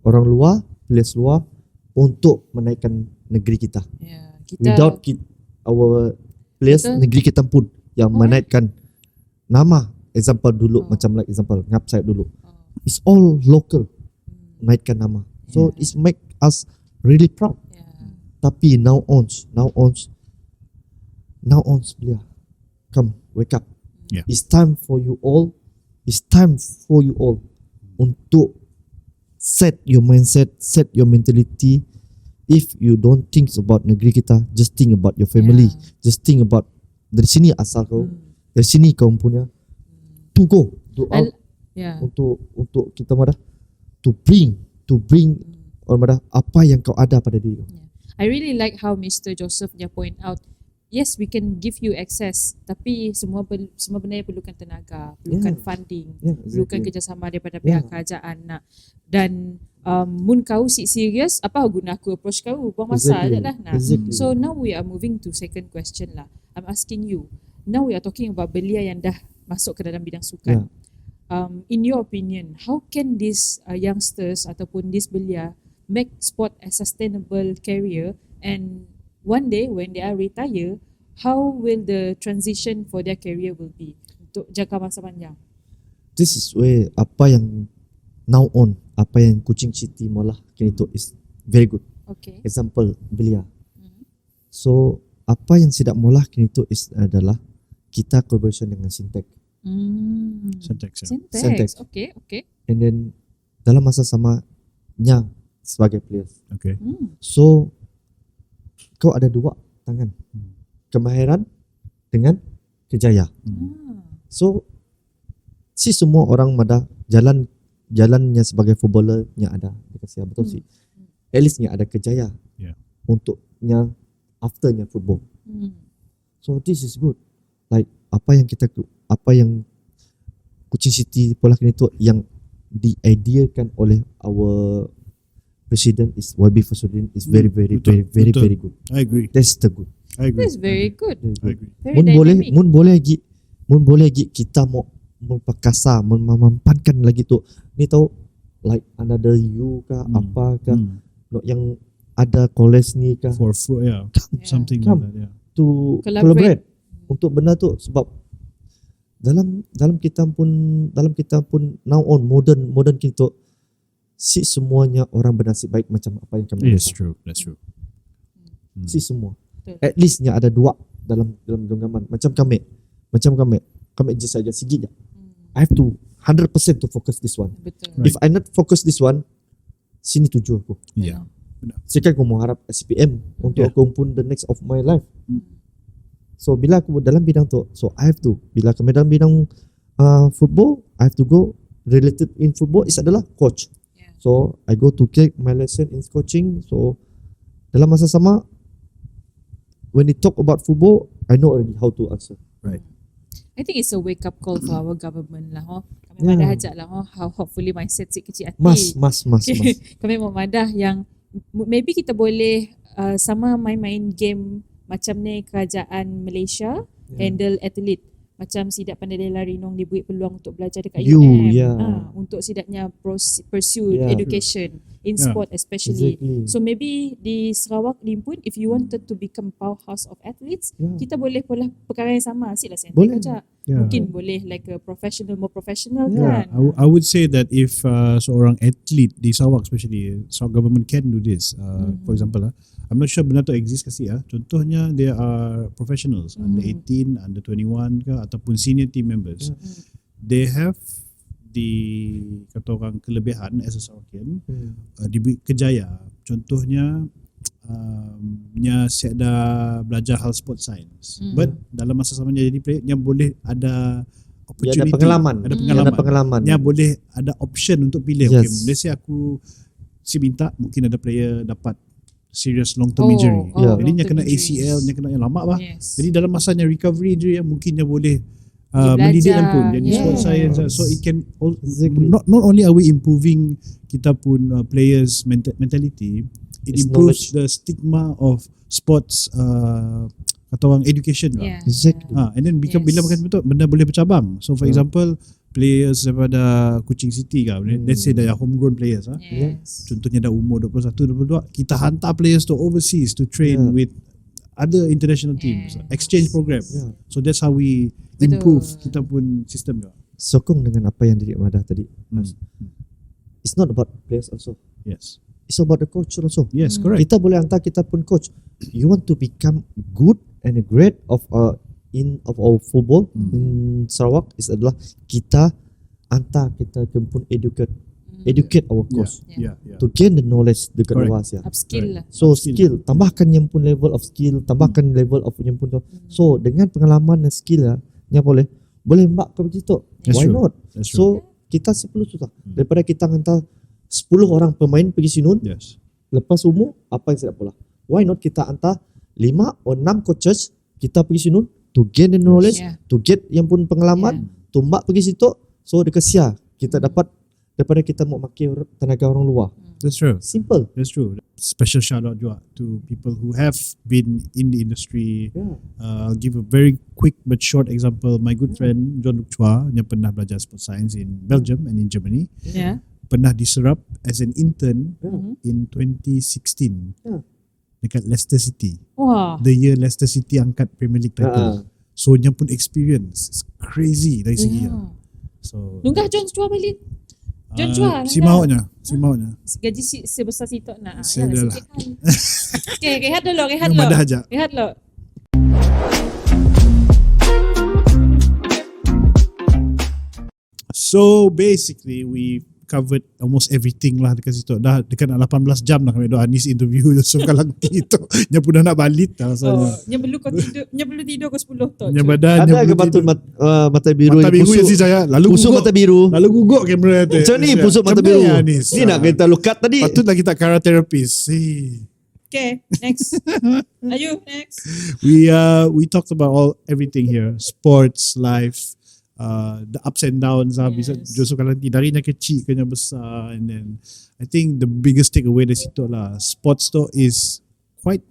A: orang luar, players luar untuk menaikkan negeri kita.
B: Yeah.
A: Without our players,
B: Betul.
A: negeri kita pun yang menaikkan nama. Example dulu, macam like example Ngap Said dulu. It's all local, naikkan nama. So it's make us really proud. Tapi now on player, come wake up.
C: Yeah.
A: It's time for you all. It's time for you all untuk set your mindset, set your mentality. If you don't think about negeri kita, just think about your family. Just think about dari sini asal kau, dari sini kau punya. To go, to out,
B: Yeah.
A: untuk kita madah to bring orang madah apa yang kau ada pada diri.
B: I really like how Mr. Joseph dia point out, yes, we can give you access, tapi semua benda yang perlukan tenaga, perlukan funding, perlukan kerjasama daripada pihak kerajaan nak. Dan mun kau serius, apa guna aku approach kau? Buang masa je lah. Nah. So now we are moving to second question lah. I'm asking you, now we are talking about belia yang dah masuk ke dalam bidang sukan. In your opinion, how can these youngsters ataupun these belia make sport a sustainable career, and one day when they are retire, how will the transition for their career will be untuk jangka masa panjang?
A: This is where apa yang now on, apa yang Kuching City malah kini tu is very good.
B: Okay.
A: Example belia. So apa yang sidak malah kini tu is adalah kita collaboration dengan Sintek.
C: Syntax, yeah.
B: Syntax. Okay.
A: And then dalam masa samanya sebagai players.
C: Okay.
A: So kau ada dua tangan, kemahiran dengan kejaya. So si semua orang madah jalannya sebagai footballernya ada dikasih betul sih. At leastnya ada kejaya.
C: Yeah.
A: Untuknya afternya football. So this is good. Like apa yang Kuching City pola kini tu yang diideakan oleh our president is YB Fasudin is very good.
C: I agree.
A: That's the good.
C: I agree.
B: That's very good.
C: I agree.
B: Very
A: Mun
B: dynamic.
A: boleh lagi kita mau memperkasa, memampankan lagi tu. Ni tahu like another you kah apa kah no, yang ada college ni kah
C: For yeah, something
A: Come.
C: like that. Yeah.
A: to
B: Collaborate.
A: collaborate untuk benda tu sebab dalam kita pun now on modern kita si semuanya orang bernasib baik macam apa yang kami
C: Yes,
A: dapat.
C: true. That's true.
A: Si semua
B: Betul.
A: at leastnya ada dua dalam genggaman macam kami just saja sikit je. I have to 100% to focus this one.
B: Betul.
C: Right.
A: If I not focus this one, sini tuju aku.
C: Yeah.
A: Sekarang aku mau harap SPM untuk aku pun the next of my life. So bila aku dalam bidang tu, so I have to, bila kami dalam bidang football, I have to go related in football is adalah coach.
B: Yeah.
A: So I go to take my lesson in coaching. So dalam masa sama, when they talk about football, I know already how to answer.
C: Right.
B: I think it's a wake up call for our government lah. Kami
A: Yeah.
B: madah ajak lah. How hopefully mindset si kecil hati.
A: Mas.
B: Kami mau madah yang maybe kita boleh sama main-main game macam ni kerajaan Malaysia handle athlete. Macam sidak pandai lari nong diberi peluang untuk belajar dekat
A: You,
B: UM.
A: yeah.
B: Untuk sidaknya pursue
A: Yeah.
B: education in
C: Yeah.
B: sport especially.
A: Exactly.
B: So maybe di Sarawak ni pun if you wanted to become powerhouse of athletes,
A: Yeah.
B: kita boleh pola perkara yang sama. Asyiklah saya
A: Boleh.
B: ajak.
C: Yeah.
B: Mungkin boleh like a more professional
C: Yeah,
B: kan.
C: I would say that if seorang athlete di Sarawak especially, Sarawak government can do this. For example, I'm not sure benda tu exist ke si contohnya there are professionals under 18, under 21 ke ataupun senior team members. They have kata orang kelebihan as a Sarawakian di Kejaya. Contohnya saya ada belajar hal sport science. But dalam masa samanya jadi player, dia boleh ada
A: Dia
C: opportunity,
A: ada pengalaman.
C: Dia boleh ada option untuk pilih.
A: Yes.
C: Okay, let's say aku minta, mungkin ada player dapat serious long term injury. Jadi dia kena ACL, dia kena yang lama bah.
B: Yes.
C: Jadi dalam masanya recovery injury, mungkin dia boleh
B: Dia
C: mendidik
B: belajar.
C: pun jadi sport
B: Yes.
C: science. So it can
A: Exactly.
C: not only are we improving kita pun players mentality, it
A: It's
C: improves the stigma of sports kata orang education lah.
B: Yeah.
A: Exactly.
C: And then
B: Yes.
C: bila makan betul, benda boleh bercabang. So for example, players daripada Kuching City kan, let's say they are homegrown players.
B: Yes.
C: Contohnya dah umur 21, 22, kita hantar players to overseas to train
A: Yeah.
C: with other international teams,
B: Yes.
C: exchange program.
A: Yeah.
C: So that's how we
B: Betul.
C: improve kita pun sistem juga.
A: Sokong dengan apa yang Didik Madah tadi. It's not about players also.
C: Yes.
A: It's about the coach also.
C: Yes, correct.
A: Kita boleh hantar kita pun coach. You want to become good and great of our football in Sarawak is adalah kita hantar kita pun educate our coach
C: Yeah.
A: to gain the knowledge dekat
C: Correct.
A: luar ya.
B: Upskill lah.
A: So
C: Upskill.
A: skill, tambahkan yang pun level of skill, tambahkan level of yang pun. So dengan pengalaman dan skill ya, yang boleh mbak ke begitu.
C: That's
A: Why
C: true.
A: not?
C: That's true.
A: So kita 10 juta daripada kita hantar 10 orang pemain pergi sinun.
C: Yes.
A: Lepas umur, apa yang sedap pula? Why not kita hantar 5 or 6 coaches, kita pergi sinun to gain the knowledge,
B: Yeah.
A: to get yang pun pengalaman, tumbak pergi situ, so dekat sia kita dapat daripada kita mau pakai tenaga orang luar.
C: That's true.
A: Simple.
C: That's true. Special shout out juga to people who have been in the industry.
A: Yeah.
C: I'll give a very quick but short example. My good friend John Luke Chua yang pernah belajar sport science in Belgium and in Germany,
B: Yeah.
C: pernah diserap as an intern
A: Yeah.
C: in 2016
A: Yeah.
C: dekat Leicester City.
B: Wah.
C: The year Leicester City angkat Premier League title. So dia pun experience is crazy dari segi
B: Yeah.
C: So
B: Lunggah John Chua balik. John Chua.
C: si maunya.
B: Gaji sebesar situ nak.
C: Saya dah lah.
B: Okay, rehat dulu.
C: Memang dah ajak.
B: Rehat dulu.
C: So basically we covered almost everything lah dekat situ. Dah dekat nak 18 jam dah kami doa Anis interview Yusuf Kalangti tu. Nya pun dah nak balik dah rasanya.
B: Nya perlu tidur ke 10 tu.
C: Nya badan
A: Ada ke batu mata biru
C: mata
A: yang
C: biru yang si
A: pusuk?
C: saya lalu
A: Pusuk
C: guguk.
A: mata biru.
C: Lalu guguk kamera tu.
A: Macam ni pusuk mata biru. Ni nak kita lukat tadi.
C: Patutlah kita cara therapist.
B: Okay, next. Ayo, next.
C: We talked about everything here. Sports, life, the ups and downs. Bisa
B: Yes.
C: Joseph Kalangti darinya kecil ke besar, and then I think the biggest takeaway dari situ lah, sports tu is quite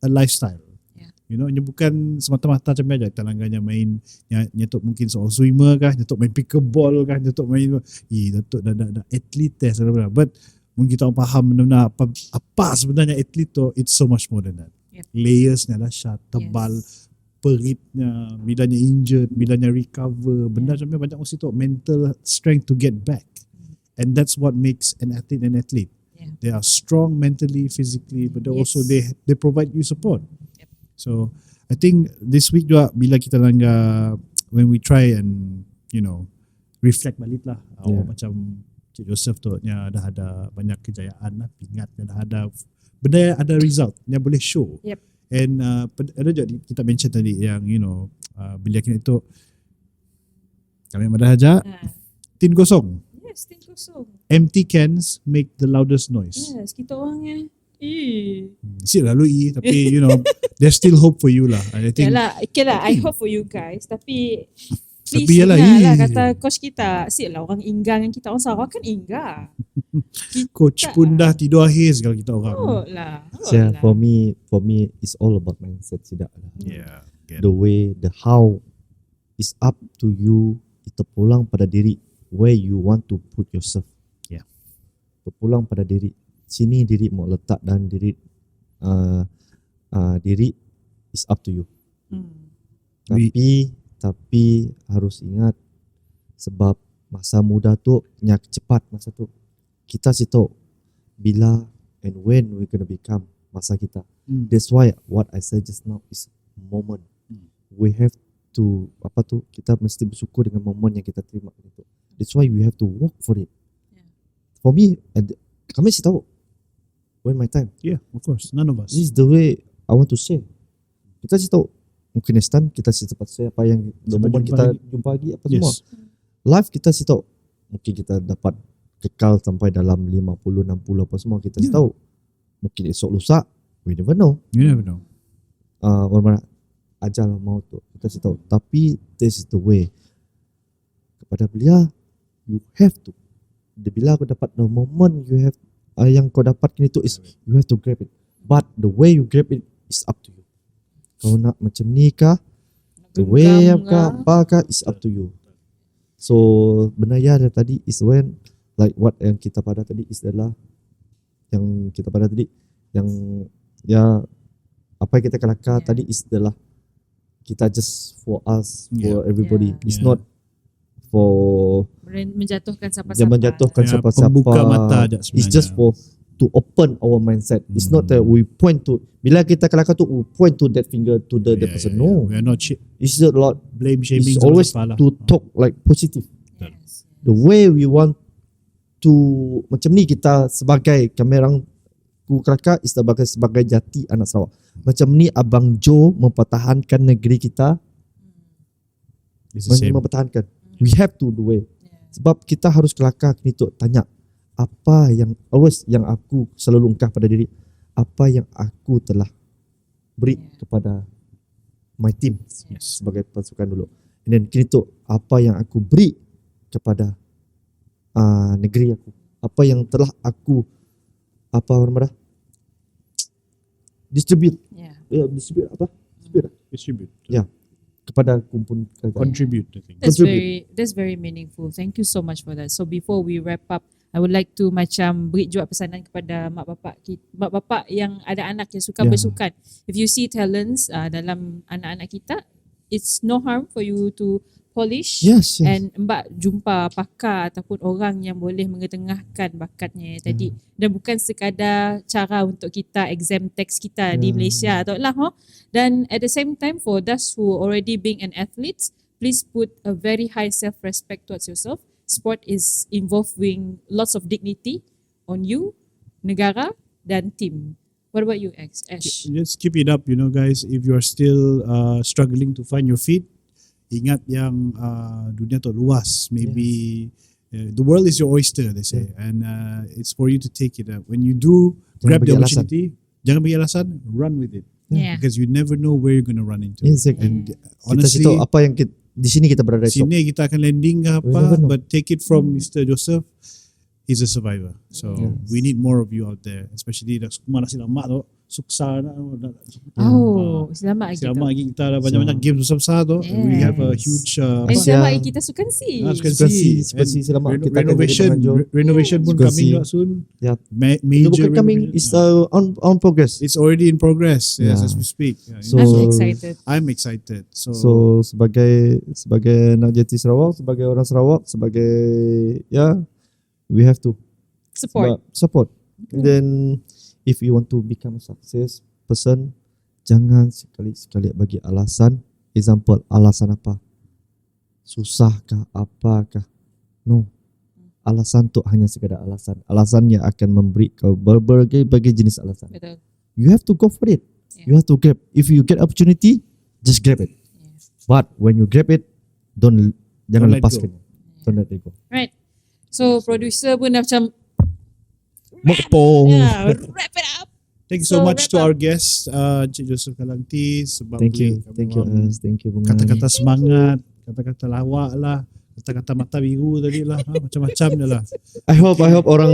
C: a lifestyle.
B: Yeah.
C: You know, dia bukan semata-mata macam aja talanganya main nyetok mungkin soal swimmer kah, nyetok main pickleball kah, nyetok main nyetok dah atlet test but mungkin kita faham benar-benar apa sebenarnya atlet tu, it's so much more than that.
B: Yep.
C: Layersnya dahsyat, tebal, peritnya, bilanya injured, bilanya recover, benda macam ni banyak mesti tu mental strength to get back. And that's what makes an athlete an athlete.
B: Yeah.
C: They are strong mentally, physically, but they also
B: Yes.
C: they provide you support.
B: Yep.
C: So I think this week juga bila kita langgar, when we try and reflect balik lah, macam Cik Joseph tu nya dah ada banyak kejayaan lah, pingat dah ada benda ada result yang boleh show.
B: Yep.
C: And ada juga kita mention tadi yang bila kita itu kami dah ajak tin kosong.
B: Yes, tin kosong.
C: Empty cans make the loudest noise.
B: Yes, kita orangnya.
C: Siap lalu tapi there's still hope for you lah. I think
B: Okay lah, I hope for you guys. Tapi
C: Tapi
B: please
C: yalah,
B: lah kata coach kita. Siap lah orang Inggang yang kita orang Sarawak kan Inggang.
C: coach pun dah tidur akhir segala kita orang.
B: Oh lah.
A: Yeah, for me it's all about mindset tidak lah.
C: Yeah.
A: The way, the how is up to you. Itu pulang pada diri where you want to put yourself.
C: Yeah.
A: Pulang pada diri. Sini diri mau letak dan diri diri is up to you. Tapi harus ingat sebab masa muda tu nyak cepat masa tu. Kita situ bila and when we gonna become masa kita. That's why what I said just now is moment. We have to kita mesti bersyukur dengan momen yang kita terima itu. That's why we have to work for it.
B: Yeah.
A: For me, kami sih tahu when my time.
C: Yeah, of course. None of us.
A: This is the way I want to share. Kita sih tahu mungkin next time kita sih cepat share apa yang the
C: Cepat
A: moment
C: jumpa
A: kita
C: lagi.
A: jumpa lagi apa semua.
C: Yes.
A: Live kita sih tahu mungkin kita dapat kekal sampai dalam 50 60 apa semua kita sih
C: Yeah.
A: tahu. Mungkin esok lusa we never know.
C: You never know.
A: Orang ajal mau tu kita sih tahu. Tapi this is the way. Kepada belia you have to. Bila kau dapat the moment you have yang kau dapatkan itu is you have to grab it. But the way you grab it is up to you. Kau nak macam ni kah? The way kah? Apa kah? Is up to you. So benaya dari tadi is when like what yang kita pada tadi is adalah yang kita pada tadi yang ya apa yang kita kelakar tadi is adalah kita just for us for everybody.
B: Yeah.
A: It's
C: Yeah.
A: not for
B: menjatuhkan siapa-siapa.
A: jangan menjatuhkan
C: Ya,
A: siapa-siapa.
C: pembuka mata je
A: It's
C: sebenarnya.
A: just for to open our mindset. It's not that we point to bila kita kelakar tu we point to that finger to the person. No,
C: We are not
A: it's a lot.
C: blame shaming.
A: It's always
C: sama
A: to talk like positive.
B: Yes.
A: The way we want to macam ni kita sebagai kami orang ku kelakar is sebagai jati anak Sarawak. Macam ni Abang Joe mempertahankan negeri kita,
C: It's the same.
A: mempertahankan. We have to do it. Sebab kita harus kelakar ni tu tanya apa yang always yang aku selalu ungkap pada diri, apa yang aku telah beri kepada my team sebagai pasukan dulu. And then kini tu apa yang aku beri kepada negeri aku, apa yang telah aku distribute distribute
C: Distribute.
A: kepada kumpulan
C: Contribute, I think.
B: That's very meaningful. Thank you so much for that. So before we wrap up, I would like to macam beri juga pesanan kepada mak bapak yang ada anak yang suka
A: Yeah.
B: bersukan. If you see talents dalam anak-anak kita, it's no harm for you to polish
A: Yes.
B: and mbak jumpa pakar ataupun orang yang boleh mengetengahkan bakatnya tadi. Dan bukan sekadar cara untuk kita exam teks kita di Malaysia atau lah. Dan at the same time for those who already being an athlete, please put a very high self-respect towards yourself. Sport is involving lots of dignity on you, negara dan team. What about you, Ash?
C: Just keep it up, guys. If you are still struggling to find your feet, ingat yang dunia tu luas. Maybe the world is your oyster, they say, and it's for you to take it up. When you do grab the
A: bagi alasan.
C: opportunity, jangan bagi alasan, run with it,
B: Yeah.
C: because you never know where you're going to run into.
A: Exactly.
C: And
A: Kita
C: honestly,
A: tahu apa yang di sini kita berada esok.
C: sini kita akan landing ke
A: We
C: apa,
A: never know.
C: but take it from Mr. Joseph. He's a survivor. So we need more of you out there, especially dah semua nasi lemak tu, suksa nak.
B: Selamat lagi
C: Selamat
B: tu.
C: lagi kita ada banyak-banyak games besar-besar tu. We have a
B: Yes.
C: huge
B: Dan selamat lagi kita sukan si.
A: Seperti selamat kita akan jadi penganjur.
C: renovation pun
A: Sukan
C: coming
A: si.
C: juga soon.
A: Ya. Itu
C: Major
A: bukan coming,
C: renovation.
A: is on progress.
C: It's already in progress. Yes,
A: Yeah.
C: as we speak. Yeah,
A: So-
B: I'm excited.
C: I'm excited. So,
A: So sebagai anak jati Sarawak, sebagai orang Sarawak, sebagai we have to support. And then if you want to become a success person, jangan sekali-sekali bagi alasan. Example, alasan apa? Susahkah? Apakah? No. Alasan tu hanya sekadar alasan. Alasan yang akan memberi kau berbagai jenis alasan.
B: Betul.
A: You have to go for it.
B: Yeah.
A: You have to grab. If you get opportunity, just grab it. But when you grab it, jangan
C: let
A: lepaskan. Don't let it go.
B: Right. So producer pun dah macam
A: Mokpong.
B: wrap it up.
C: thank you so
B: So,
C: much to
B: wrap up.
C: our guest, Encik Joseph Kalangti, sebab
A: Thank you.
C: boleh kami
A: Thank you.
C: orang
A: Thank you. Bunga.
C: kata-kata semangat, kata-kata lawak lah, kata-kata mata biru tadi lah, macam-macam dia lah.
A: I hope orang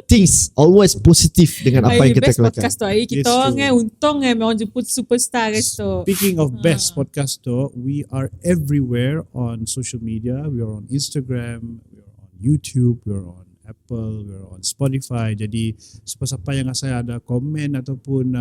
A: things always positif dengan apa yang kita
B: best
A: lakukan.
B: podcast tu hari kita
C: It's
B: orang
C: true.
B: untung memang jemput superstar guys tu.
C: Speaking of best podcast though, we are everywhere on social media. We are on Instagram, we are on YouTube, we are on Apple, we are on Spotify. Jadi siapa-siapa yang saya ada komen ataupun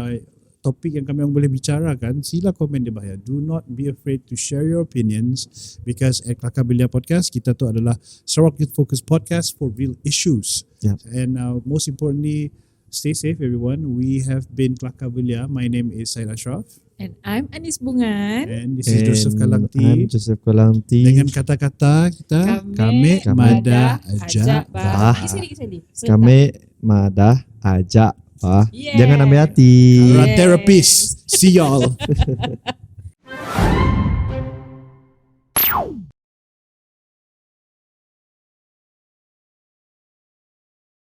C: topik yang kami orang boleh bicarakan, sila komen di bawah. Do not be afraid to share your opinions, because at Kelakar Belia Podcast, kita tu adalah Sarawak Youth Focus Podcast for real issues.
A: Yeah.
C: And most importantly, stay safe everyone. We have been Kelakar Belia. My name is Syed Ashraf.
B: And I'm Anis Bungan.
C: And this is Joseph
A: I'm
C: Kalangti.
A: Joseph Kalangti.
C: Dengan kata-kata kita, kami Madah Ajak Bah.
A: Kami Madah Ajak Bah.
B: Yeah.
A: Jangan ambil hati.
C: Therapist. See y'all.